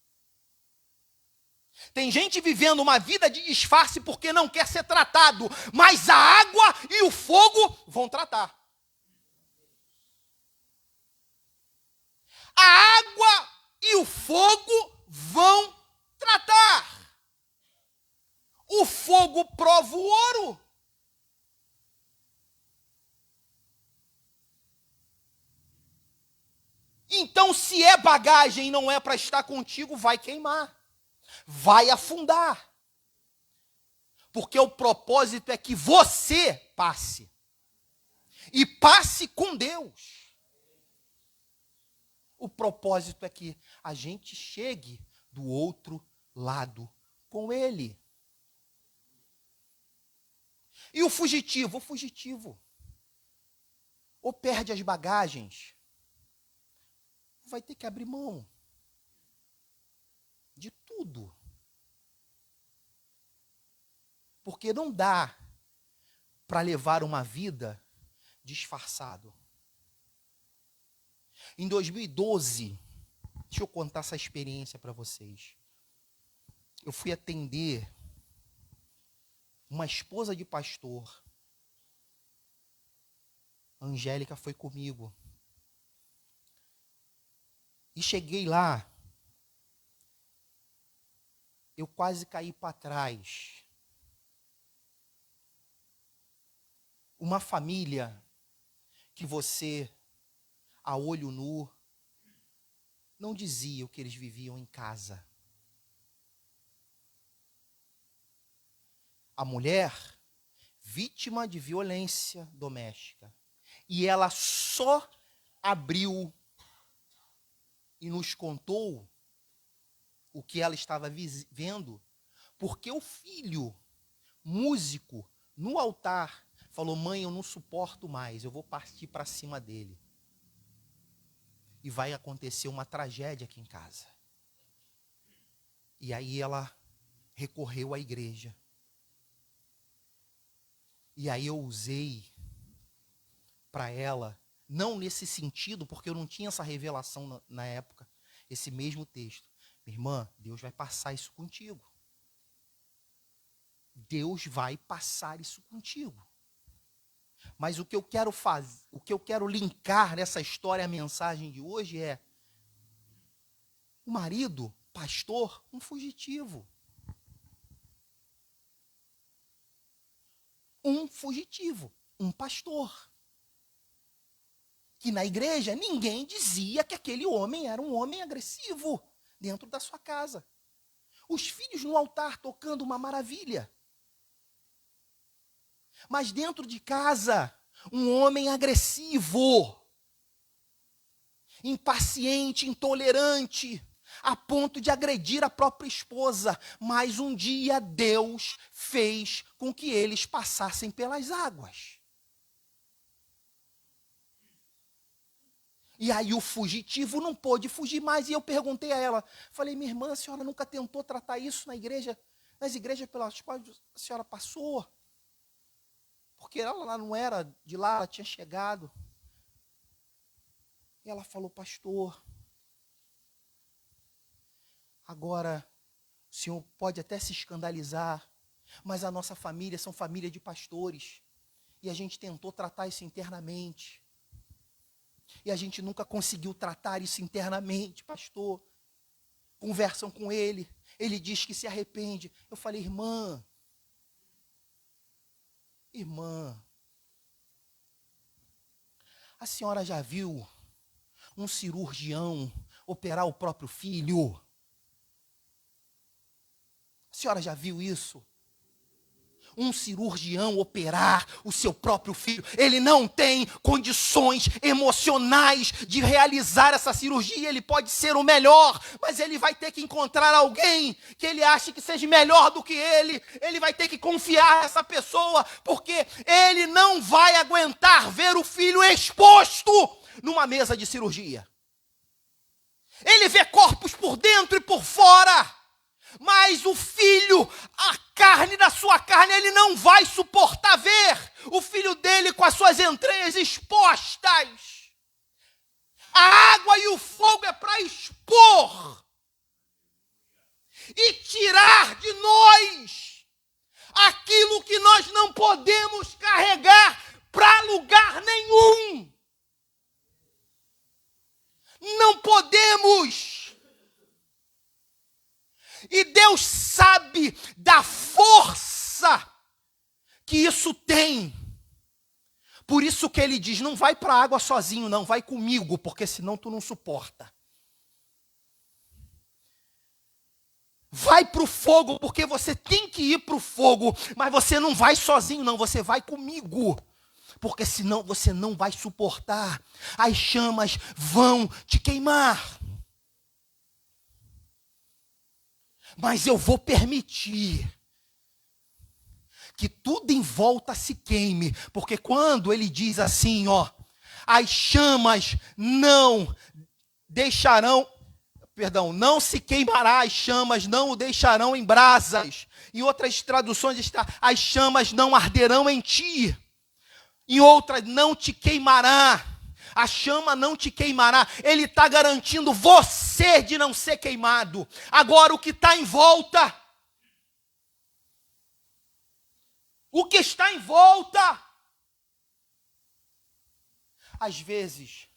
Tem gente vivendo uma vida de disfarce porque não quer ser tratado, mas a água e o fogo vão tratar. A água e o fogo vão tratar. O fogo prova o ouro. Então, se é bagagem e não é para estar contigo, vai queimar, vai afundar. Porque o propósito é que você passe. E passe com Deus. O propósito é que a gente chegue do outro lado com Ele. E o fugitivo? O fugitivo ou perde as bagagens, vai ter que abrir mão de tudo. Porque não dá para levar uma vida disfarçado. Em 2012, deixa eu contar essa experiência para vocês. Eu fui atender uma esposa de pastor. A Angélica foi comigo. E cheguei lá, eu quase caí para trás. Uma família que você, a olho nu, não dizia o que eles viviam em casa. A mulher, vítima de violência doméstica. E ela só abriu e nos contou o que ela estava vendo, porque o filho, músico, no altar, falou: mãe, eu não suporto mais, eu vou partir para cima dele. E vai acontecer uma tragédia aqui em casa. E aí ela recorreu à igreja. E aí eu usei para ela, não nesse sentido, porque eu não tinha essa revelação na época, esse mesmo texto. Minha irmã, Deus vai passar isso contigo. Deus vai passar isso contigo. Mas o que eu quero fazer, o que eu quero linkar nessa história, a mensagem de hoje é: o marido, pastor, um fugitivo. Um fugitivo, um pastor. Que na igreja ninguém dizia que aquele homem era um homem agressivo dentro da sua casa. Os filhos no altar tocando uma maravilha. Mas dentro de casa, um homem agressivo, impaciente, intolerante, a ponto de agredir a própria esposa. Mas um dia Deus fez com que eles passassem pelas águas. E aí o fugitivo não pôde fugir mais. E eu perguntei a ela, falei: minha irmã, a senhora nunca tentou tratar isso na igreja, nas igrejas pelas quais a senhora passou? Porque ela não era de lá, ela tinha chegado. E ela falou: pastor, agora o senhor pode até se escandalizar, mas a nossa família são família de pastores. E a gente tentou tratar isso internamente. E a gente nunca conseguiu tratar isso internamente, pastor. Conversam com ele, ele diz que se arrepende. Eu falei: irmã, a senhora já viu um cirurgião operar o próprio filho? A senhora já viu isso? Um cirurgião operar o seu próprio filho. Ele não tem condições emocionais de realizar essa cirurgia. Ele pode ser o melhor, mas ele vai ter que encontrar alguém que ele ache que seja melhor do que ele. Ele vai ter que confiar nessa pessoa, porque ele não vai aguentar ver o filho exposto numa mesa de cirurgia. Ele vê corpos por dentro e por fora. Mas o filho, a carne da sua carne, ele não vai suportar ver o filho dele com as suas entranhas expostas. A água e o fogo é para expor e tirar de nós aquilo que nós não podemos carregar para lugar nenhum. Não podemos. E Deus sabe da força que isso tem. Por isso que ele diz, não vai para a água sozinho não, vai comigo, porque senão tu não suporta. Vai para o fogo, porque você tem que ir para o fogo, mas você não vai sozinho não, você vai comigo. Porque senão você não vai suportar. As chamas vão te queimar. Mas eu vou permitir que tudo em volta se queime. Porque quando ele diz assim, ó, as chamas não deixarão, não se queimará, as chamas não o deixarão em brasas. Em outras traduções está, as chamas não arderão em ti. Em outras, não te queimará. A chama não te queimará. Ele está garantindo você de não ser queimado. Agora, o que está em volta? O que está em volta? Às vezes,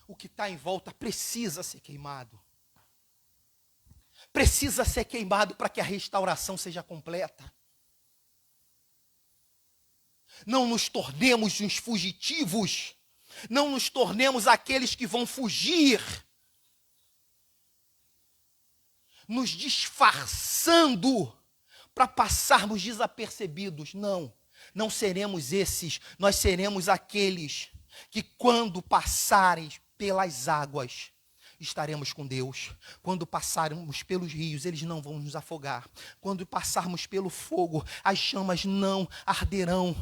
o que está em volta precisa ser queimado. Precisa ser queimado para que a restauração seja completa. Não nos tornemos uns fugitivos. Não nos tornemos aqueles que vão fugir. Nos disfarçando para passarmos desapercebidos. Não, não seremos esses. Nós seremos aqueles que quando passarem pelas águas, estaremos com Deus. Quando passarmos pelos rios, eles não vão nos afogar. Quando passarmos pelo fogo, as chamas não arderão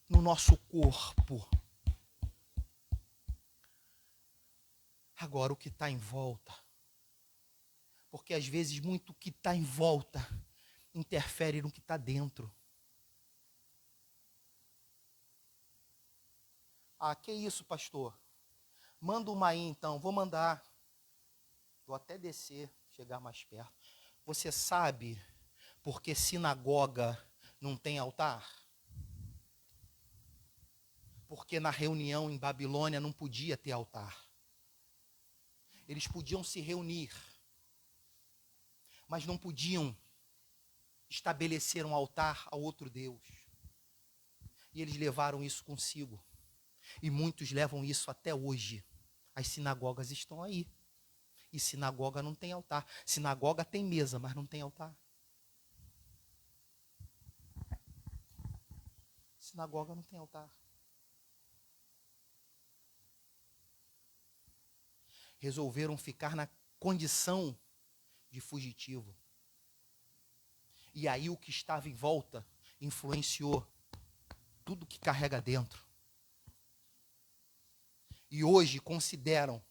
no nosso corpo. Agora, o que está em volta, porque às vezes muito o que está em volta interfere no que está dentro. Ah, que isso, pastor? Manda uma aí então, vou mandar. Vou até descer, chegar mais perto. Você sabe por que sinagoga não tem altar? Porque na reunião em Babilônia não podia ter altar. Eles podiam se reunir, mas não podiam estabelecer um altar a outro Deus. E eles levaram isso consigo. E muitos levam isso até hoje. As sinagogas estão aí. E sinagoga não tem altar. Sinagoga tem mesa, mas não tem altar. Sinagoga não tem altar. Resolveram ficar na condição de fugitivo. E aí o que estava em volta influenciou tudo que carrega dentro. E hoje consideram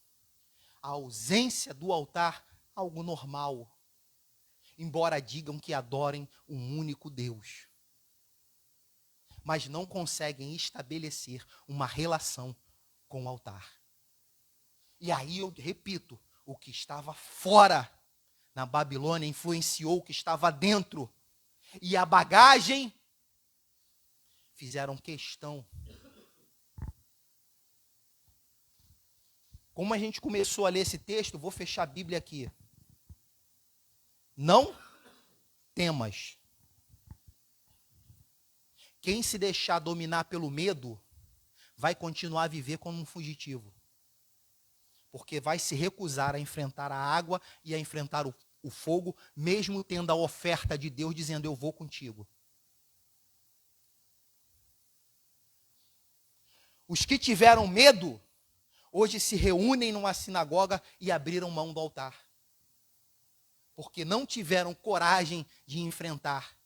a ausência do altar algo normal, embora digam que adorem um único Deus. Mas não conseguem estabelecer uma relação com o altar. E aí eu repito, o que estava fora na Babilônia influenciou o que estava dentro. E a bagagem fizeram questão. Como a gente começou a ler esse texto, vou fechar a Bíblia aqui. Não temas. Quem se deixar dominar pelo medo, vai continuar a viver como um fugitivo. Porque vai se recusar a enfrentar a água e a enfrentar o fogo, mesmo tendo a oferta de Deus dizendo, eu vou contigo. Os que tiveram medo, hoje se reúnem numa sinagoga e abriram mão do altar. Porque não tiveram coragem de enfrentar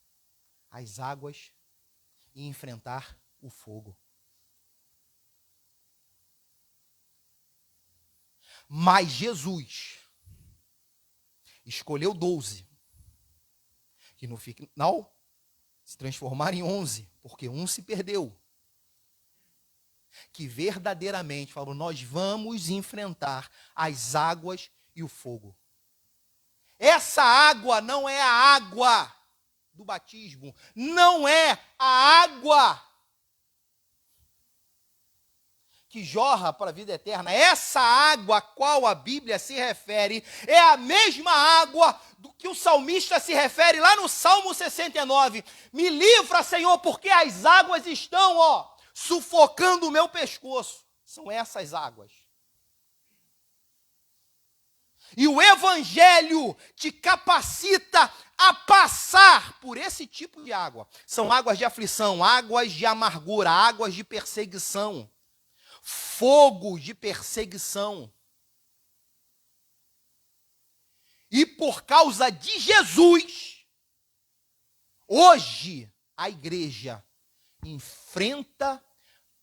as águas e enfrentar o fogo. Mas Jesus escolheu 12, que no final se transformaram em 11, porque um se perdeu. Que verdadeiramente falou, nós vamos enfrentar as águas e o fogo. Essa água não é a água do batismo, não é a água que jorra para a vida eterna. Essa água a qual a Bíblia se refere é a mesma água do que o salmista se refere lá no Salmo 69. Me livra, Senhor, porque as águas estão, sufocando o meu pescoço. São essas águas. E o Evangelho te capacita a passar por esse tipo de água. São águas de aflição, águas de amargura, águas de perseguição, fogo de perseguição. E por causa de Jesus, hoje a igreja enfrenta,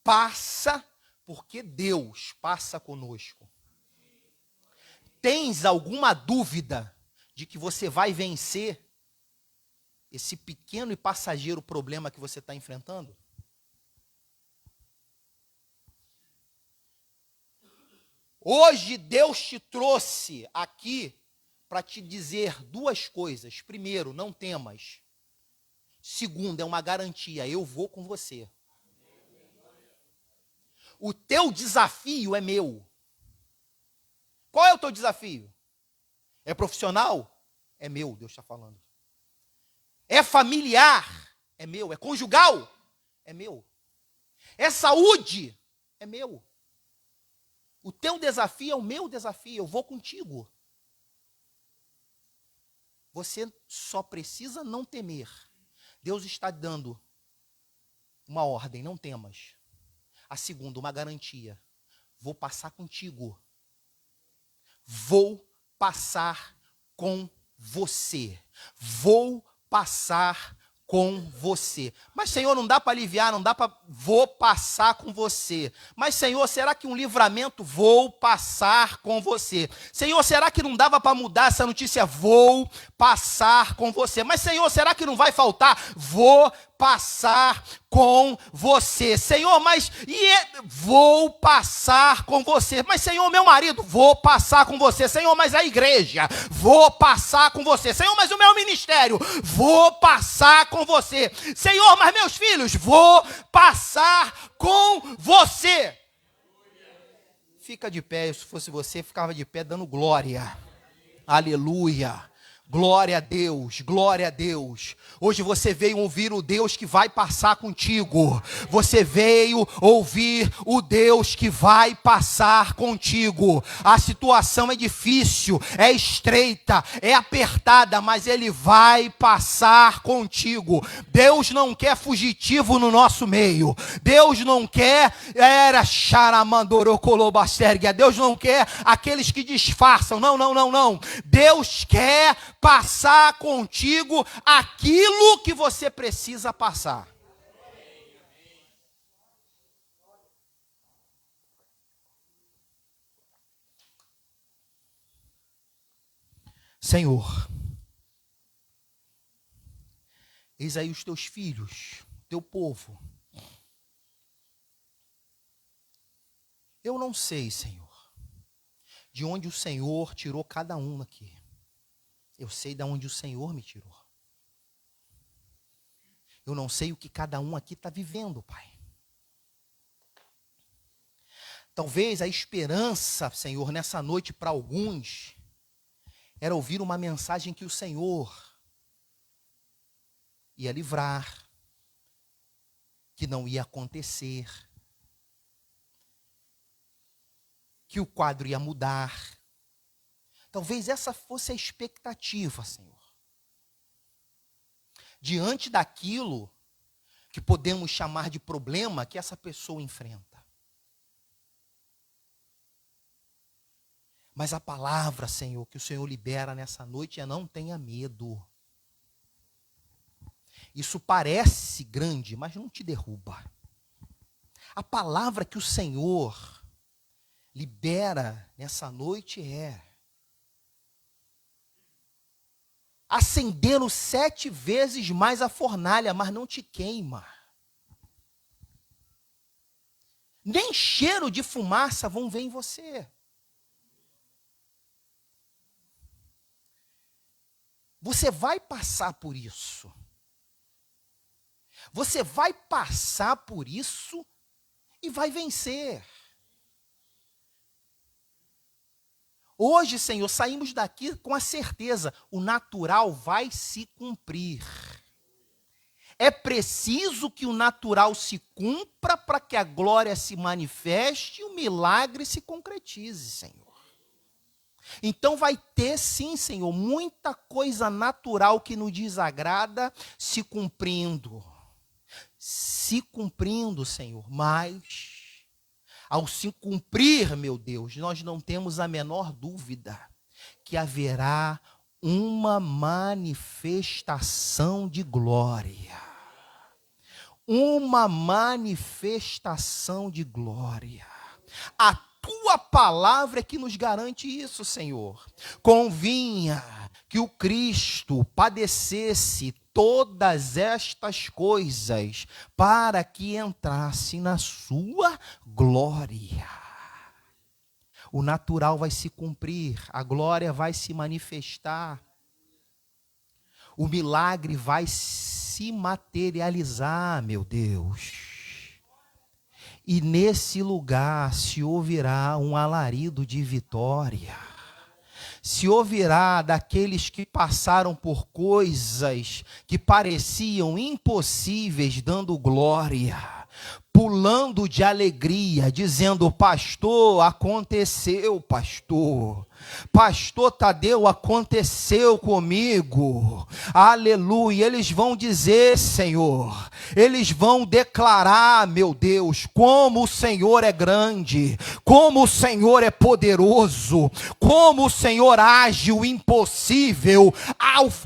passa, porque Deus passa conosco. Tens alguma dúvida de que você vai vencer esse pequeno e passageiro problema que você está enfrentando? Hoje Deus te trouxe aqui para te dizer duas coisas. Primeiro, não temas. Segundo, é uma garantia, eu vou com você. O teu desafio é meu. Qual é o teu desafio? É profissional? É meu, Deus está falando. É familiar? É meu. É conjugal? É meu. É saúde? É meu. O teu desafio é o meu desafio, eu vou contigo. Você só precisa não temer. Deus está dando uma ordem, não temas. A segunda, uma garantia. Vou passar contigo. Vou passar com você. Vou passar com você. Mas, Senhor, não dá para aliviar, não dá para... Vou passar com você. Mas, Senhor, será que um livramento? Vou passar com você. Senhor, será que não dava para mudar essa notícia? Vou passar com você. Mas, Senhor, será que não vai faltar? Vou passar com você. Senhor, mas vou passar com você. Mas, Senhor, meu marido, vou passar com você. Senhor, mas a igreja, vou passar com você. Senhor, mas o meu ministério, vou passar com você. Senhor, mas meus filhos, vou passar com você. Fica de pé, se fosse você, ficava de pé dando glória. Aleluia. Glória a Deus, glória a Deus. Hoje você veio ouvir o Deus que vai passar contigo. Você veio ouvir o Deus que vai passar contigo. A situação é difícil, é estreita, é apertada, mas Ele vai passar contigo. Deus não quer fugitivo no nosso meio. Deus não quer Deus não quer aqueles que disfarçam. Não, não, não, não. Deus quer passar contigo aquilo que você precisa passar. Senhor, eis aí os teus filhos, teu povo. Eu não sei, Senhor, de onde o Senhor tirou cada um aqui. Eu sei de onde o Senhor me tirou. Eu não sei o que cada um aqui está vivendo, Pai. Talvez a esperança, Senhor, nessa noite para alguns, era ouvir uma mensagem que o Senhor ia livrar, que não ia acontecer, que o quadro ia mudar. Talvez essa fosse a expectativa, Senhor. Diante daquilo que podemos chamar de problema que essa pessoa enfrenta. Mas a palavra, Senhor, que o Senhor libera nessa noite é: não tenha medo. Isso parece grande, mas não te derruba. A palavra que o Senhor libera nessa noite é: acendendo 7 vezes mais a fornalha, mas não te queima. Nem cheiro de fumaça vão ver em você. Você vai passar por isso. Você vai passar por isso e vai vencer. Hoje, Senhor, saímos daqui com a certeza: o natural vai se cumprir. É preciso que o natural se cumpra para que a glória se manifeste e o milagre se concretize, Senhor. Então vai ter sim, Senhor, muita coisa natural que nos desagrada se cumprindo. Se cumprindo, Senhor, mas ao se cumprir, meu Deus, nós não temos a menor dúvida que haverá uma manifestação de glória. Uma manifestação de glória. A tua palavra é que nos garante isso, Senhor. Convinha que o Cristo padecesse todas estas coisas para que entrasse na sua glória. O natural vai se cumprir, a glória vai se manifestar, o milagre vai se materializar, meu Deus. E nesse lugar se ouvirá um alarido de vitória. Se ouvirá daqueles que passaram por coisas que pareciam impossíveis, dando glória, pulando de alegria, dizendo: pastor, aconteceu, pastor. Pastor Tadeu, aconteceu comigo. Aleluia. Eles vão dizer, Senhor, eles vão declarar, meu Deus, como o Senhor é grande, como o Senhor é poderoso, como o Senhor age o impossível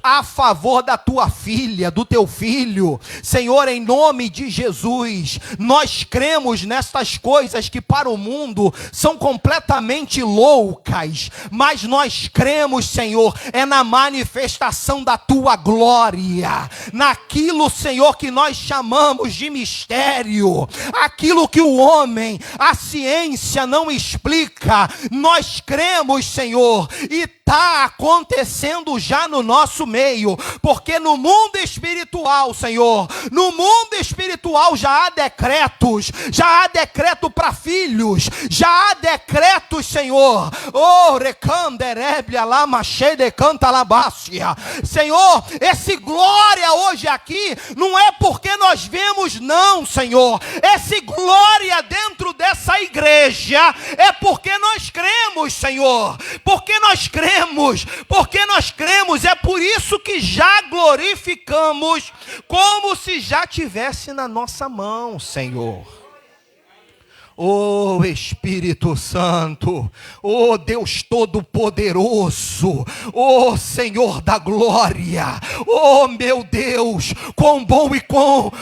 a favor da tua filha, do teu filho. Senhor, em nome de Jesus, nós cremos nestas coisas que para o mundo são completamente loucas, mas nós cremos, Senhor, é na manifestação da tua glória, naquilo, Senhor, que nós chamamos de mistério, aquilo que o homem, a ciência não explica. Nós cremos, Senhor, e está acontecendo já no nosso meio, porque no mundo espiritual, Senhor, no mundo espiritual já há decretos, já há decreto para filhos, já há decretos, Senhor, Senhor, esse glória hoje aqui, não é porque nós vemos não, Senhor, esse glória dentro dessa igreja, é porque nós cremos, Senhor, porque nós cremos, é por isso que já glorificamos, como se já tivesse na nossa mão, Senhor. Oh Espírito Santo, oh Deus Todo-Poderoso, oh Senhor da glória, oh meu Deus, quão bom e quão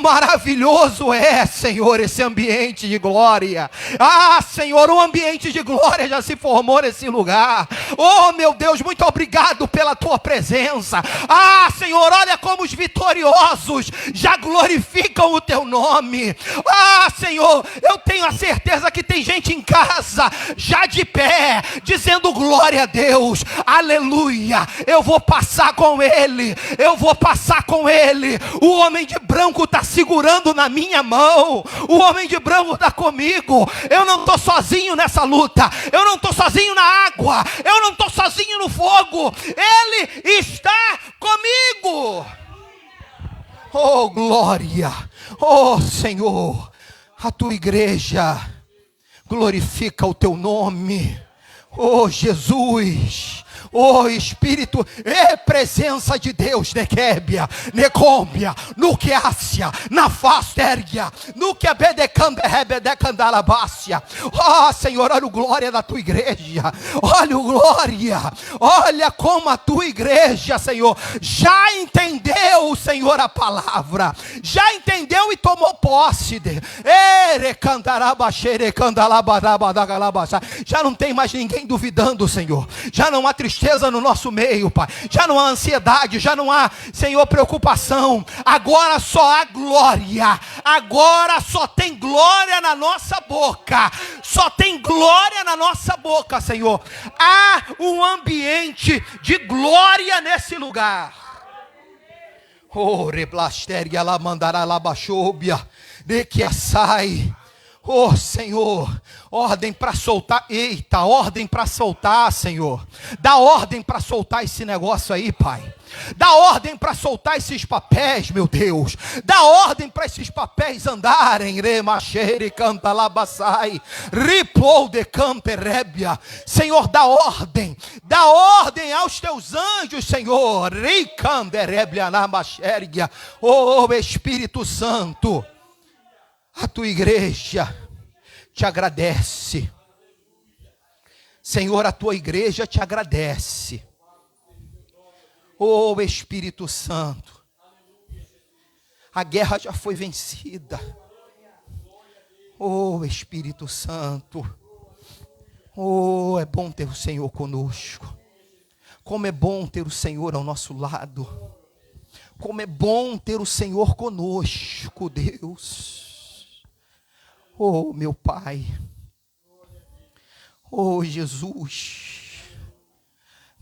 maravilhoso é, Senhor, esse ambiente de glória. Ah, Senhor, um ambiente de glória já se formou nesse lugar. Oh meu Deus, muito obrigado pela tua presença. Ah, Senhor, olha como os vitoriosos já glorificam o teu nome. Ah, Senhor, eu tenho a certeza que tem gente em casa, já de pé, dizendo glória a Deus, aleluia, eu vou passar com ele, o homem de branco está segurando na minha mão, o homem de branco está comigo, eu não estou sozinho nessa luta, eu não estou sozinho na água, eu não estou sozinho no fogo, ele está comigo. Oh glória, oh Senhor, a tua igreja glorifica o teu nome, oh Jesus, oh Espírito, presença de Deus, Nequébia, Necômbia, Nuqueácia, Nafastérgia, Nuquebedecandalabácia. Oh Senhor, olha o glória da tua igreja, olha o glória, olha como a tua igreja, Senhor, já entendeu, Senhor, a palavra, já entendeu e tomou posse de já não tem mais ninguém duvidando, Senhor, já não há tristeza no nosso meio, Pai, já não há ansiedade, já não há, Senhor, preocupação, agora só há glória, agora só tem glória na nossa boca, só tem glória na nossa boca, Senhor, há um ambiente de glória nesse lugar. Oh, reblastéria lá mandará lá baixóbia, de que sai. Oh Senhor, ordem para soltar, eita, ordem para soltar, Senhor, dá ordem para soltar esse negócio aí, Pai, Dá ordem para soltar esses papéis, meu Deus. Dá ordem para esses papéis andarem. Remachere canta labassai. Riplou de camperébia. Senhor, dá ordem. Dá ordem aos teus anjos, Senhor. Ricanderébia na machéria. Oh, Espírito Santo. A tua igreja te agradece. Senhor, a tua igreja te agradece. Oh, Espírito Santo, a guerra já foi vencida. Oh, Espírito Santo, oh, é bom ter o Senhor conosco. Como é bom ter o Senhor ao nosso lado. Como é bom ter o Senhor conosco, Deus. Oh, meu Pai. Oh, Jesus.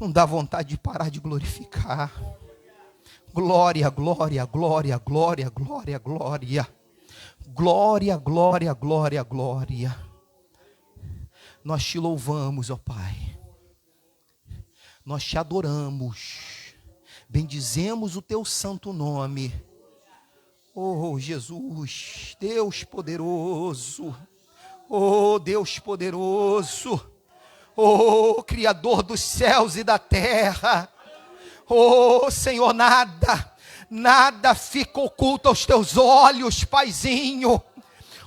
Não dá vontade de parar de glorificar. Glória, glória, glória, glória, glória, glória. Glória, glória, glória, glória. Nós te louvamos, ó Pai. Nós te adoramos. Bendizemos o teu santo nome. Oh, Jesus, Deus poderoso. Oh, Deus poderoso. Oh, Criador dos céus e da terra. Oh, Senhor, nada fica oculto aos teus olhos, Paizinho.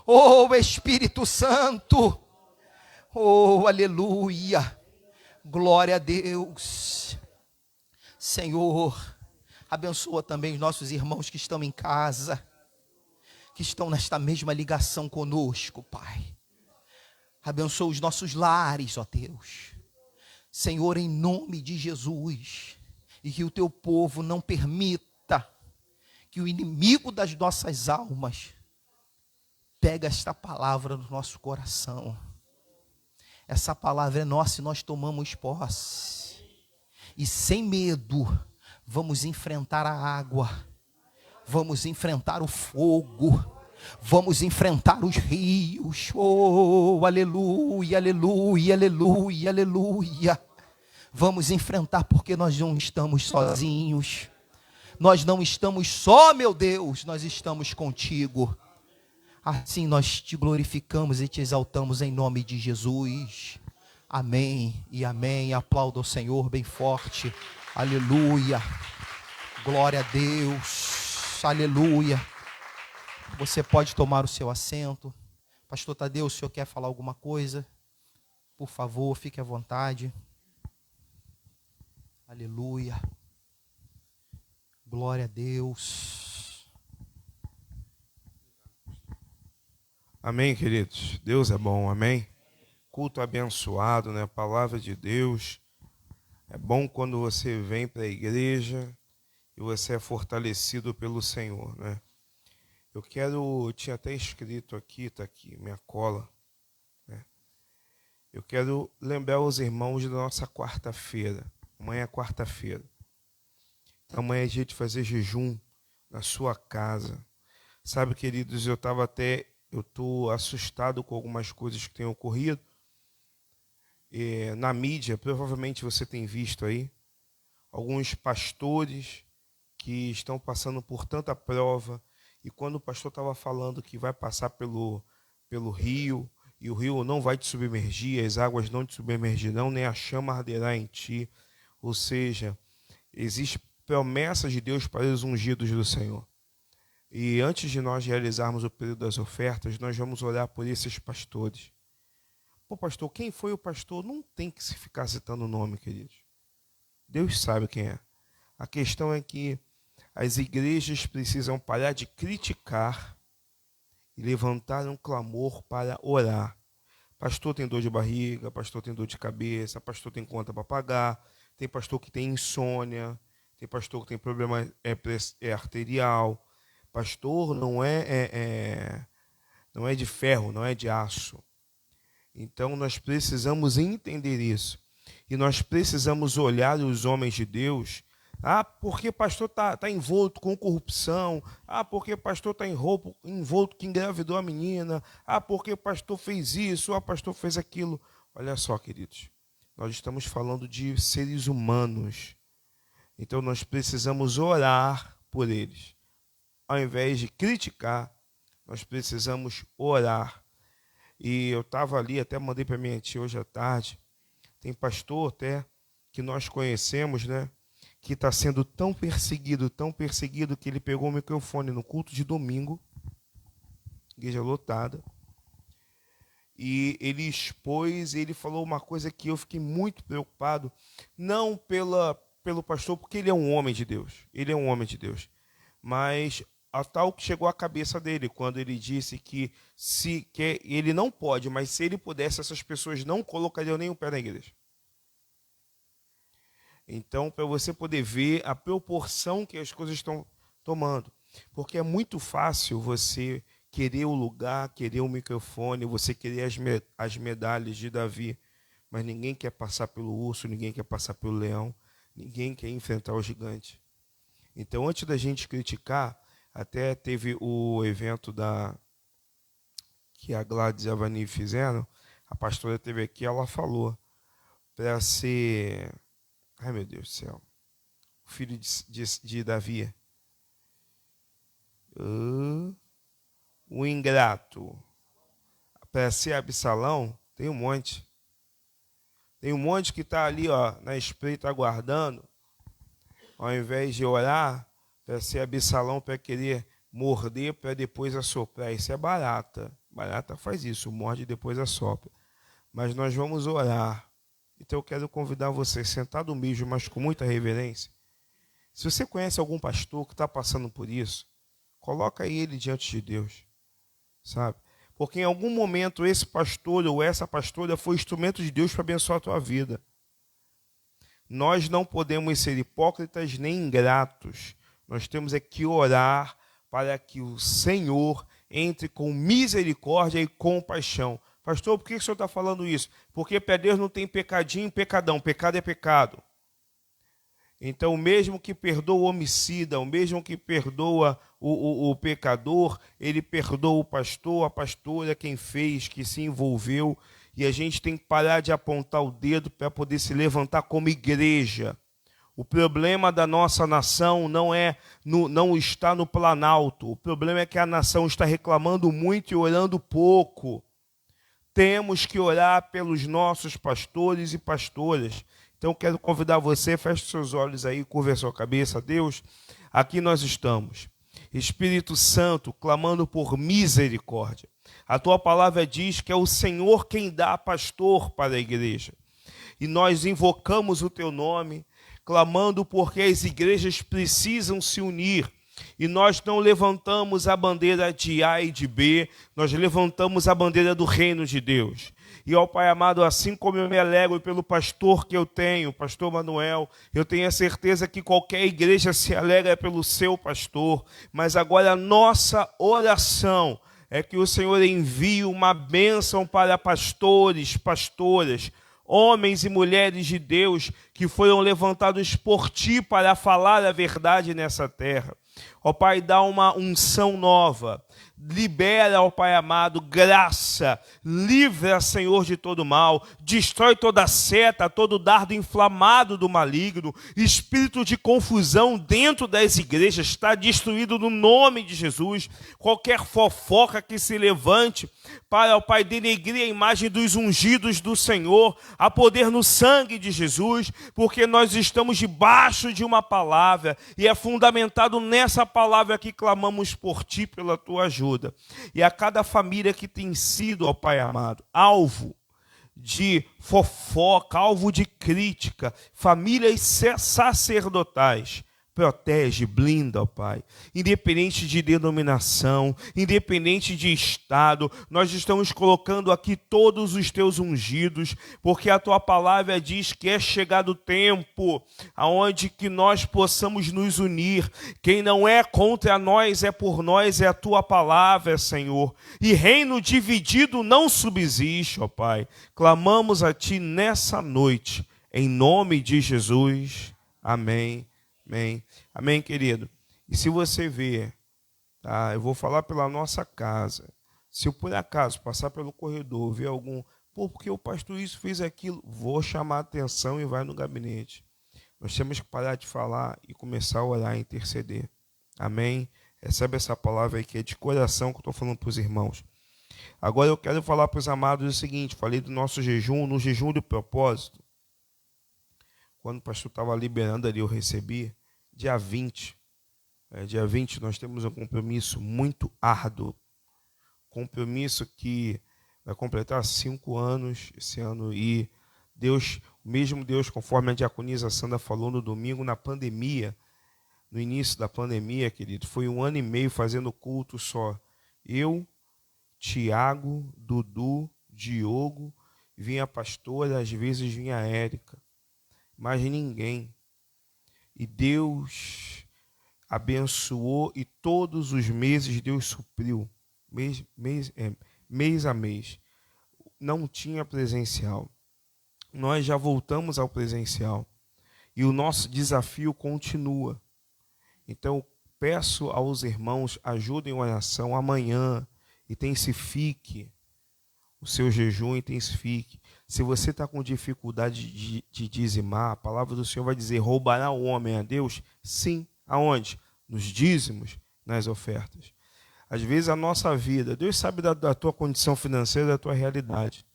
Oh, Espírito Santo. Oh, aleluia. Glória a Deus. Senhor, abençoa também os nossos irmãos que estão em casa, que estão nesta mesma ligação conosco, Pai. Abençoa os nossos lares, ó Deus. Senhor, em nome de Jesus. E que o teu povo não permita que o inimigo das nossas almas pegue esta palavra no nosso coração. Essa palavra é nossa e nós tomamos posse. E sem medo, vamos enfrentar a água. Vamos enfrentar o fogo. Vamos enfrentar os rios. Oh, aleluia, aleluia, aleluia, aleluia. Vamos enfrentar porque nós não estamos sozinhos. Nós não estamos só, meu Deus, nós estamos contigo. Assim nós te glorificamos e te exaltamos em nome de Jesus. Amém e amém. Aplauda o Senhor bem forte. Aleluia. Glória a Deus. Aleluia. Você pode tomar o seu assento. Pastor Tadeu, o senhor quer falar alguma coisa? Por favor, fique à vontade. Aleluia. Glória a Deus. Amém, queridos. Deus é bom, amém? Culto abençoado, né? Palavra de Deus. É bom quando você vem para a igreja e você é fortalecido pelo Senhor, né? Eu tinha até escrito aqui, está aqui, minha cola, né? Eu quero lembrar os irmãos da nossa quarta-feira. Amanhã é quarta-feira. Amanhã é dia de fazer jejum na sua casa. Sabe, queridos, eu estou assustado com algumas coisas que têm ocorrido. Na mídia, provavelmente você tem visto aí, alguns pastores que estão passando por tanta prova. E quando o pastor estava falando que vai passar pelo rio, e o rio não vai te submergir, as águas não te submergirão, nem a chama arderá em ti. Ou seja, existe promessas de Deus para os ungidos do Senhor. E antes de nós realizarmos o período das ofertas, nós vamos orar por esses pastores. Pô, pastor, quem foi o pastor? Não tem que se ficar citando o nome, queridos. Deus sabe quem é. A questão é que as igrejas precisam parar de criticar e levantar um clamor para orar. Pastor tem dor de barriga, pastor tem dor de cabeça, pastor tem conta para pagar, tem pastor que tem insônia, tem pastor que tem problema arterial. Pastor não é de ferro, não é de aço. Então nós precisamos entender isso. E nós precisamos olhar os homens de Deus. Porque pastor está envolto com corrupção. Porque pastor está envolto que engravidou a menina. Porque pastor fez isso. Pastor fez aquilo. Olha só, queridos. Nós estamos falando de seres humanos. Então nós precisamos orar por eles. Ao invés de criticar, nós precisamos orar. E eu estava ali, até mandei para minha tia hoje à tarde, tem pastor até que nós conhecemos, né, que está sendo tão perseguido, que ele pegou o microfone no culto de domingo, igreja lotada, e ele expôs, ele falou uma coisa que eu fiquei muito preocupado, não pelo pastor, porque ele é um homem de Deus, mas a tal que chegou à cabeça dele, quando ele disse que ele não pode, mas se ele pudesse, essas pessoas não colocariam nem o pé na igreja. Então, para você poder ver a proporção que as coisas estão tomando, porque é muito fácil você querer o lugar, querer o microfone, você querer as medalhas de Davi, mas ninguém quer passar pelo urso, ninguém quer passar pelo leão, ninguém quer enfrentar o gigante. Então, antes da gente criticar, até teve o evento que a Gladys e a Vani fizeram, a pastora teve aqui, ela falou, para ser, ai meu Deus do céu, o filho de Davi, o ingrato, para ser Absalão, tem um monte. Tem um monte que está ali, ó, na espreita aguardando, ao invés de orar, para ser Absalão, para querer morder, para depois assoprar. Isso é barata. Barata faz isso, morde e depois assopra. Mas nós vamos orar. Então eu quero convidar você, sentado mesmo, mas com muita reverência. Se você conhece algum pastor que está passando por isso, coloca ele diante de Deus, sabe? Porque em algum momento esse pastor ou essa pastora foi instrumento de Deus para abençoar a tua vida. Nós não podemos ser hipócritas nem ingratos. Nós temos que orar para que o Senhor entre com misericórdia e compaixão. Pastor, por que o senhor está falando isso? Porque para Deus não tem pecadinho e pecadão. Pecado é pecado. Então, o mesmo que perdoa o homicida, o mesmo que perdoa o pecador, ele perdoa o pastor, a pastora, quem fez, que se envolveu. E a gente tem que parar de apontar o dedo para poder se levantar como igreja. O problema da nossa nação não está no Planalto. O problema é que a nação está reclamando muito e orando pouco. Temos que orar pelos nossos pastores e pastoras. Então, quero convidar você, feche seus olhos aí, curva a sua cabeça. Deus, aqui nós estamos. Espírito Santo, clamando por misericórdia. A tua palavra diz que é o Senhor quem dá pastor para a igreja. E nós invocamos o teu nome, clamando porque as igrejas precisam se unir. E nós não levantamos a bandeira de A e de B, nós levantamos a bandeira do reino de Deus. E, ó Pai amado, assim como eu me alegro pelo pastor que eu tenho, pastor Manuel, eu tenho a certeza que qualquer igreja se alegra pelo seu pastor, mas agora a nossa oração é que o Senhor envie uma bênção para pastores, pastoras, homens e mulheres de Deus que foram levantados por Ti para falar a verdade nessa terra. Ó Pai, dá uma unção nova, libera, ó Pai amado, graça, livra, Senhor, de todo mal, destrói toda seta, todo dardo inflamado do maligno, espírito de confusão dentro das igrejas está destruído no nome de Jesus. Qualquer fofoca que se levante para, ó Pai, denegrir a imagem dos ungidos do Senhor, há poder no sangue de Jesus, porque nós estamos debaixo de uma palavra e é fundamentado nessa palavra que clamamos por Ti, pela Tua ajuda. E a cada família que tem sido, ó Pai amado, alvo de fofoca, alvo de crítica, famílias sacerdotais, protege, blinda, ó Pai, independente de denominação, independente de estado, nós estamos colocando aqui todos os teus ungidos, porque a tua palavra diz que é chegado o tempo aonde que nós possamos nos unir. Quem não é contra nós é por nós, é a tua palavra, Senhor. E reino dividido não subsiste, ó Pai. Clamamos a ti nessa noite, em nome de Jesus. Amém. Amém. Amém, querido. E se você ver, tá, eu vou falar pela nossa casa. Se eu, por acaso, passar pelo corredor, ver algum, porque o pastor isso fez aquilo, vou chamar a atenção e vai no gabinete. Nós temos que parar de falar e começar a orar e interceder. Amém? Recebe essa palavra aí que é de coração que eu estou falando para os irmãos. Agora eu quero falar para os amados o seguinte, falei do nosso jejum, no jejum do propósito. Quando o pastor estava liberando ali, eu recebi, dia 20. Dia 20 nós temos um compromisso muito árduo. Compromisso que vai completar 5 anos esse ano. E Deus, o mesmo Deus, conforme a diaconisa Sandra falou no domingo, na pandemia, no início da pandemia, querido, foi 1 ano e meio fazendo culto só. Eu, Tiago, Dudu, Diogo, vinha a pastora, às vezes vinha a Érica. Mas ninguém. E Deus abençoou e todos os meses Deus supriu. Mês a mês. Não tinha presencial. Nós já voltamos ao presencial. E o nosso desafio continua. Então, peço aos irmãos, ajudem a oração amanhã. Intensifique o seu jejum, intensifique. Se você está com dificuldade de dizimar, a palavra do Senhor vai dizer, roubará o homem a Deus? Sim. Aonde? Nos dízimos, nas ofertas. Às vezes a nossa vida, Deus sabe da tua condição financeira, da tua realidade.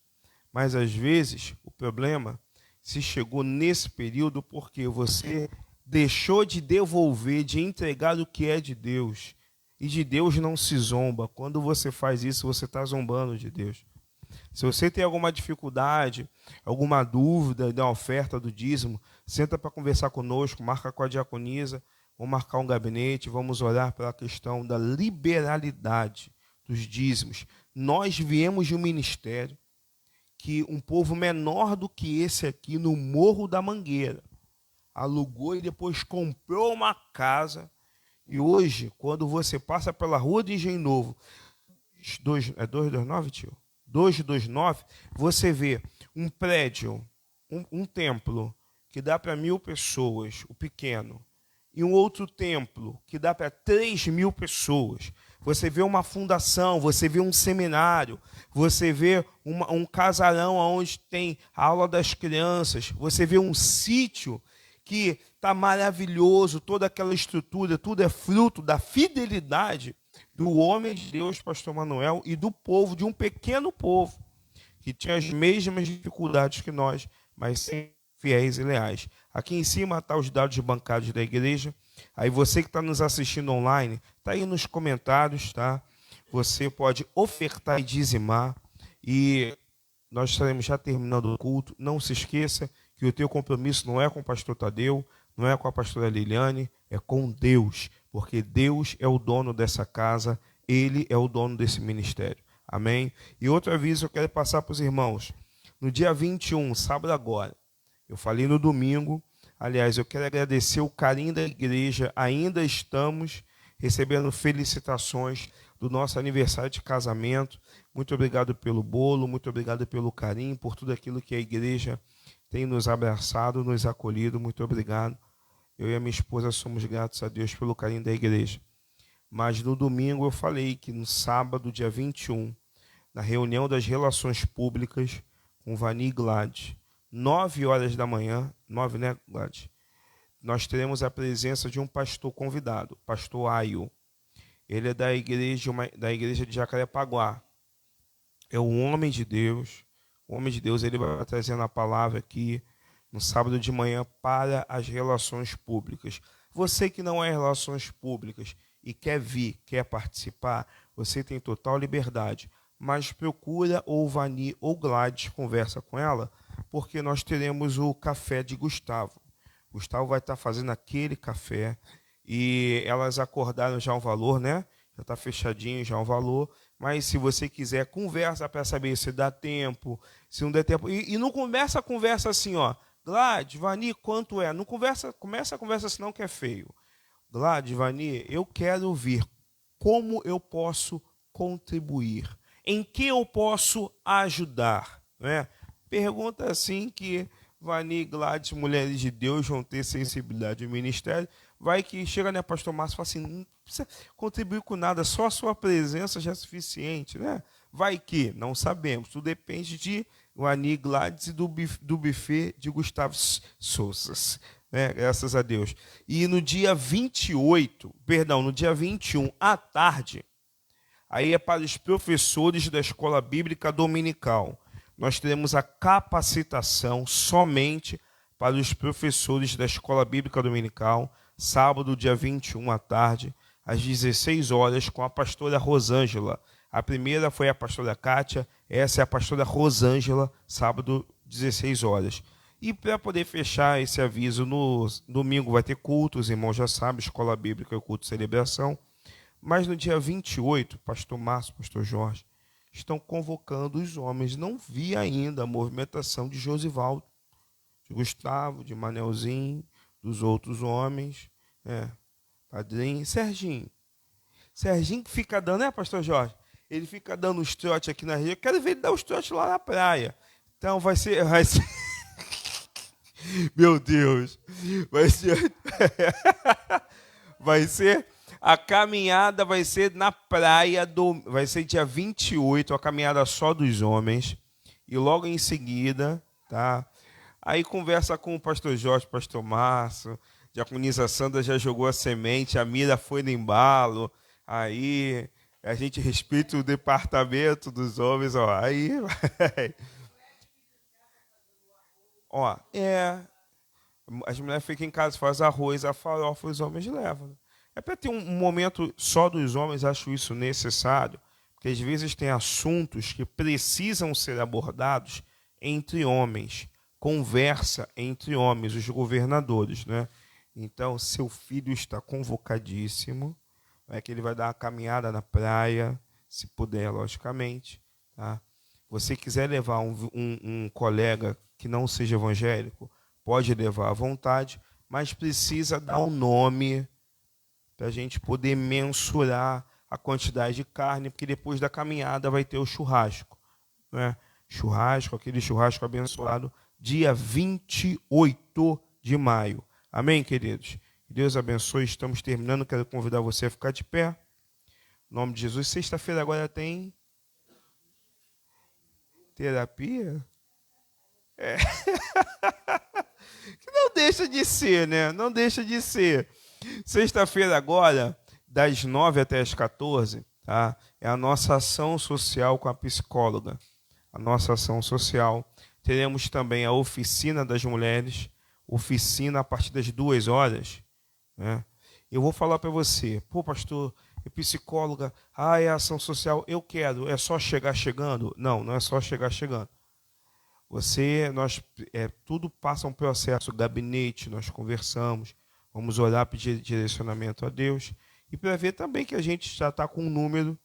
Mas às vezes o problema se chegou nesse período porque você deixou de devolver, de entregar o que é de Deus. E de Deus não se zomba. Quando você faz isso, você está zombando de Deus. Se você tem alguma dificuldade, alguma dúvida da oferta do dízimo, senta para conversar conosco, marca com a diaconisa, vamos marcar um gabinete, vamos orar pela questão da liberalidade dos dízimos. Nós viemos de um ministério que um povo menor do que esse aqui, no Morro da Mangueira, alugou e depois comprou uma casa. E hoje, quando você passa pela rua de Engenho Novo, 229, tio? 229, você vê um prédio, um templo que dá para 1.000 pessoas, o pequeno, e um outro templo que dá para 3.000 pessoas. Você vê uma fundação, você vê um seminário, você vê um casarão onde tem a aula das crianças, você vê um sítio que está maravilhoso, toda aquela estrutura, tudo é fruto da fidelidade do homem de Deus, pastor Manuel, e do povo, de um pequeno povo, que tinha as mesmas dificuldades que nós, mas sem fiéis e leais. Aqui em cima estão os dados bancários da igreja. Aí você que está nos assistindo online, está aí nos comentários, tá? Você pode ofertar e dizimar. E nós estaremos já terminando o culto. Não se esqueça que o teu compromisso não é com o pastor Tadeu, não é com a pastora Liliane, é com Deus. Porque Deus é o dono dessa casa, Ele é o dono desse ministério. Amém? E outro aviso eu quero passar para os irmãos. No dia 21, sábado agora, eu falei no domingo, aliás, eu quero agradecer o carinho da igreja, ainda estamos recebendo felicitações do nosso aniversário de casamento. Muito obrigado pelo bolo, muito obrigado pelo carinho, por tudo aquilo que a igreja tem nos abraçado, nos acolhido, muito obrigado. Eu e a minha esposa somos gratos a Deus pelo carinho da igreja. Mas no domingo eu falei que no sábado, dia 21, na reunião das relações públicas com Vani e Gladys, 9 horas da manhã, 9, né, Gladys? Nós teremos a presença de um pastor convidado, pastor Aio. Ele é da igreja de Jacarepaguá. É um homem de Deus. O homem de Deus, ele vai trazendo a palavra aqui no sábado de manhã para as relações públicas. Você que não é relações públicas e quer vir, quer participar, você tem total liberdade. Mas procura ou Vani ou Gladys, conversa com ela, porque nós teremos o café de Gustavo. Gustavo vai estar fazendo aquele café e elas acordaram já um valor, né? Já está fechadinho já um valor. Mas se você quiser, conversa para saber se dá tempo, se não der tempo. E não conversa assim, ó. Gladys, Vani, quanto é? Não começa a conversa senão que é feio. Gladys, Vani, eu quero vir. Como eu posso contribuir? Em que eu posso ajudar? Né? Pergunta assim que Vani, Gladys, mulheres de Deus vão ter sensibilidade no ministério. Vai que chega, né, pastor Márcio, e fala assim, não precisa contribuir com nada, só a sua presença já é suficiente, né? Vai que, não sabemos, tudo depende de Vani, Gladys e do buffet de Gustavo Souza. né? Graças a Deus. E no dia 21, à tarde, aí é para os professores da Escola Bíblica Dominical. Nós teremos a capacitação somente para os professores da Escola Bíblica Dominical, sábado, dia 21, à tarde, às 16 horas, com a pastora Rosângela. A primeira foi a pastora Kátia, essa é a pastora Rosângela, sábado, 16 horas. E para poder fechar esse aviso, no domingo vai ter culto, os irmãos já sabem, Escola Bíblica e culto de celebração. Mas no dia 28, pastor Márcio, pastor Jorge, estão convocando os homens. Não vi ainda a movimentação de Josivaldo, de Gustavo, de Manelzinho, dos outros homens, Padrinho, Serginho. Serginho que fica dando, né, pastor Jorge? Ele fica dando os trotes aqui na região. Eu quero ver ele dar os trotes lá na praia. Então vai ser... Meu Deus. Vai ser... A caminhada vai ser na praia, vai ser dia 28, a caminhada só dos homens. E logo em seguida, tá? Aí conversa com o pastor Jorge, pastor Márcio, diaconisa Sandra já jogou a semente, a Mira foi no embalo. Aí a gente respeita o departamento dos homens, ó. Aí ó, as mulheres ficam em casa, fazem arroz, a farofa, os homens levam. É para ter um momento só dos homens, acho isso necessário, porque às vezes tem assuntos que precisam ser abordados entre homens, conversa entre homens, os governadores, né? Então, seu filho está convocadíssimo, que ele vai dar uma caminhada na praia, se puder, logicamente. Tá? Você quiser levar um colega que não seja evangélico, pode levar à vontade, mas precisa dar um nome para a gente poder mensurar a quantidade de carne, porque depois da caminhada vai ter o churrasco. Né? Churrasco, aquele churrasco abençoado, dia 28 de maio. Amém, queridos? Deus abençoe, estamos terminando, quero convidar você a ficar de pé. Em nome de Jesus, sexta-feira agora tem terapia? Que não deixa de ser, né? Não deixa de ser. Sexta-feira agora, das 9 até as 14, tá? É a nossa ação social com a psicóloga. A nossa ação social. Teremos também a oficina das mulheres, oficina a partir das 2 horas. Né? Eu vou falar para você, pô, pastor, é psicóloga, é ação social, eu quero, é só chegar chegando? Não, não é só chegar chegando. Tudo passa um processo, gabinete, nós conversamos, vamos orar, pedir direcionamento a Deus, e para ver também que a gente já está com um número,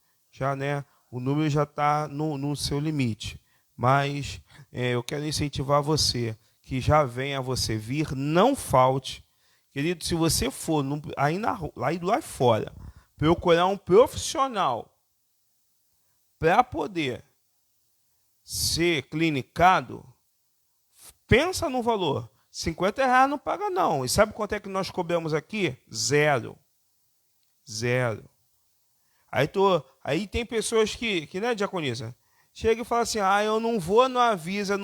o número já está no seu limite. Mas eu quero incentivar você, que já venha você vir, não falte. Querido, se você for lá fora, procurar um profissional para poder ser clinicado, pensa no valor. R$50 não paga, não. E sabe quanto é que nós cobramos aqui? Zero. Aí tem pessoas que né, diaconisa? Chega e fala assim, eu não vou na Avisa,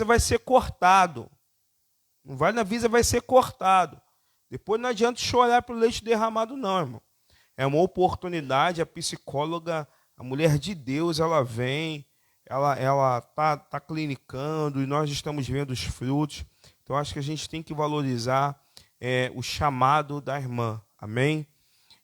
vai ser cortado. Não vai na Avisa, vai ser cortado. Depois não adianta chorar pelo leite derramado, não, irmão. É uma oportunidade, a psicóloga, a mulher de Deus, ela vem, ela tá clinicando e nós estamos vendo os frutos. Então, acho que a gente tem que valorizar o chamado da irmã, amém?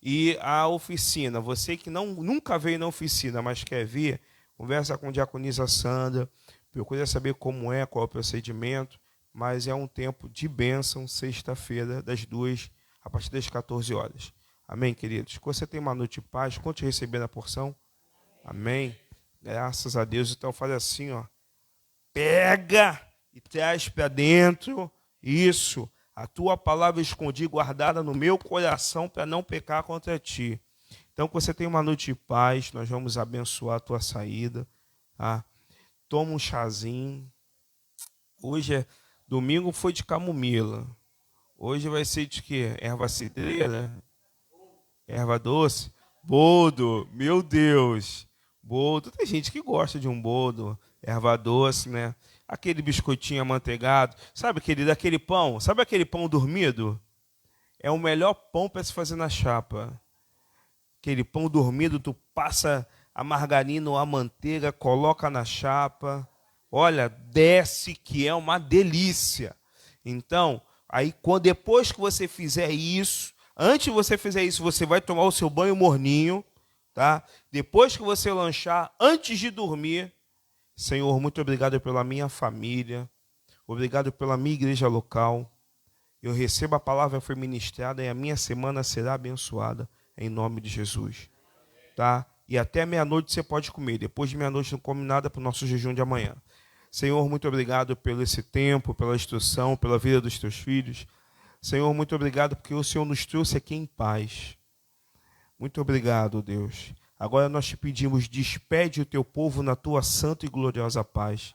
E a oficina, você que nunca veio na oficina, mas quer vir, conversa com a diaconisa Sandra, procura saber como qual é o procedimento, mas é um tempo de bênção, sexta-feira, das 2 a partir das 14 horas. Amém, queridos? Que você tenha uma noite de paz, conte receber a porção. Amém? Graças a Deus. Então, faz assim, pega e traz para dentro isso. A tua palavra escondi, guardada no meu coração para não pecar contra ti. Então, que você tenha uma noite de paz, nós vamos abençoar a tua saída. Tá? Toma um chazinho. Hoje domingo foi de camomila. Hoje vai ser de quê? Erva cidreira? Erva doce? Boldo. Meu Deus. Boldo. Tem gente que gosta de um boldo. erva doce, né? Aquele biscoitinho amanteigado. Sabe, querido, aquele pão? Sabe aquele pão dormido? É o melhor pão para se fazer na chapa. Aquele pão dormido, tu passa a margarina ou a manteiga, coloca na chapa. Olha, desce que é uma delícia. Então, aí depois que você fizer isso, antes de você fizer isso, você vai tomar o seu banho morninho, tá? Depois que você lanchar, antes de dormir, Senhor, muito obrigado pela minha família, obrigado pela minha igreja local. Eu recebo a palavra que foi ministrada e a minha semana será abençoada em nome de Jesus, tá? E até meia-noite você pode comer. Depois de meia-noite não come nada para o nosso jejum de amanhã. Senhor, muito obrigado pelo esse tempo, pela instrução, pela vida dos teus filhos. Senhor, muito obrigado porque o Senhor nos trouxe aqui em paz. Muito obrigado, Deus. Agora nós te pedimos, despede o teu povo na tua santa e gloriosa paz.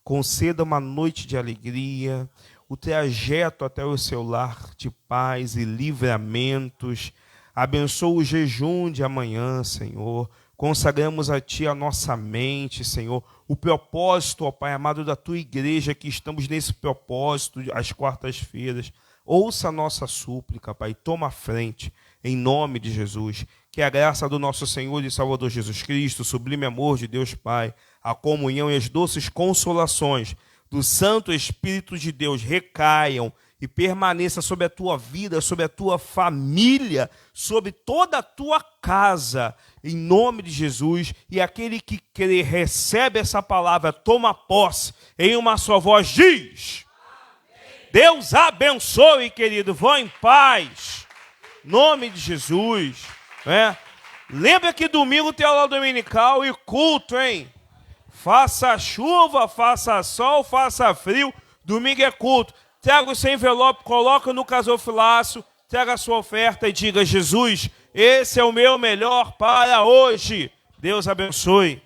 Conceda uma noite de alegria, o trajeto até o seu lar de paz e livramentos. Abençoa o jejum de amanhã, Senhor. Consagramos a Ti a nossa mente, Senhor. O propósito, ó Pai amado, da Tua igreja, que estamos nesse propósito às quartas-feiras. Ouça a nossa súplica, Pai. Toma a frente, em nome de Jesus. Que a graça do nosso Senhor e Salvador Jesus Cristo, o sublime amor de Deus Pai, a comunhão e as doces consolações do Santo Espírito de Deus recaiam e permaneça sobre a tua vida, sobre a tua família, sobre toda a tua casa, em nome de Jesus. E aquele que crê, recebe essa palavra, toma posse, em uma só voz diz: amém. Deus abençoe, querido, vão em paz, nome de Jesus, né? Lembra que domingo tem aula dominical e culto, hein? Faça chuva, faça sol, faça frio, domingo é culto. Traga o seu envelope, coloca no gasofilaço, traga a sua oferta e diga: Jesus, esse é o meu melhor para hoje. Deus abençoe.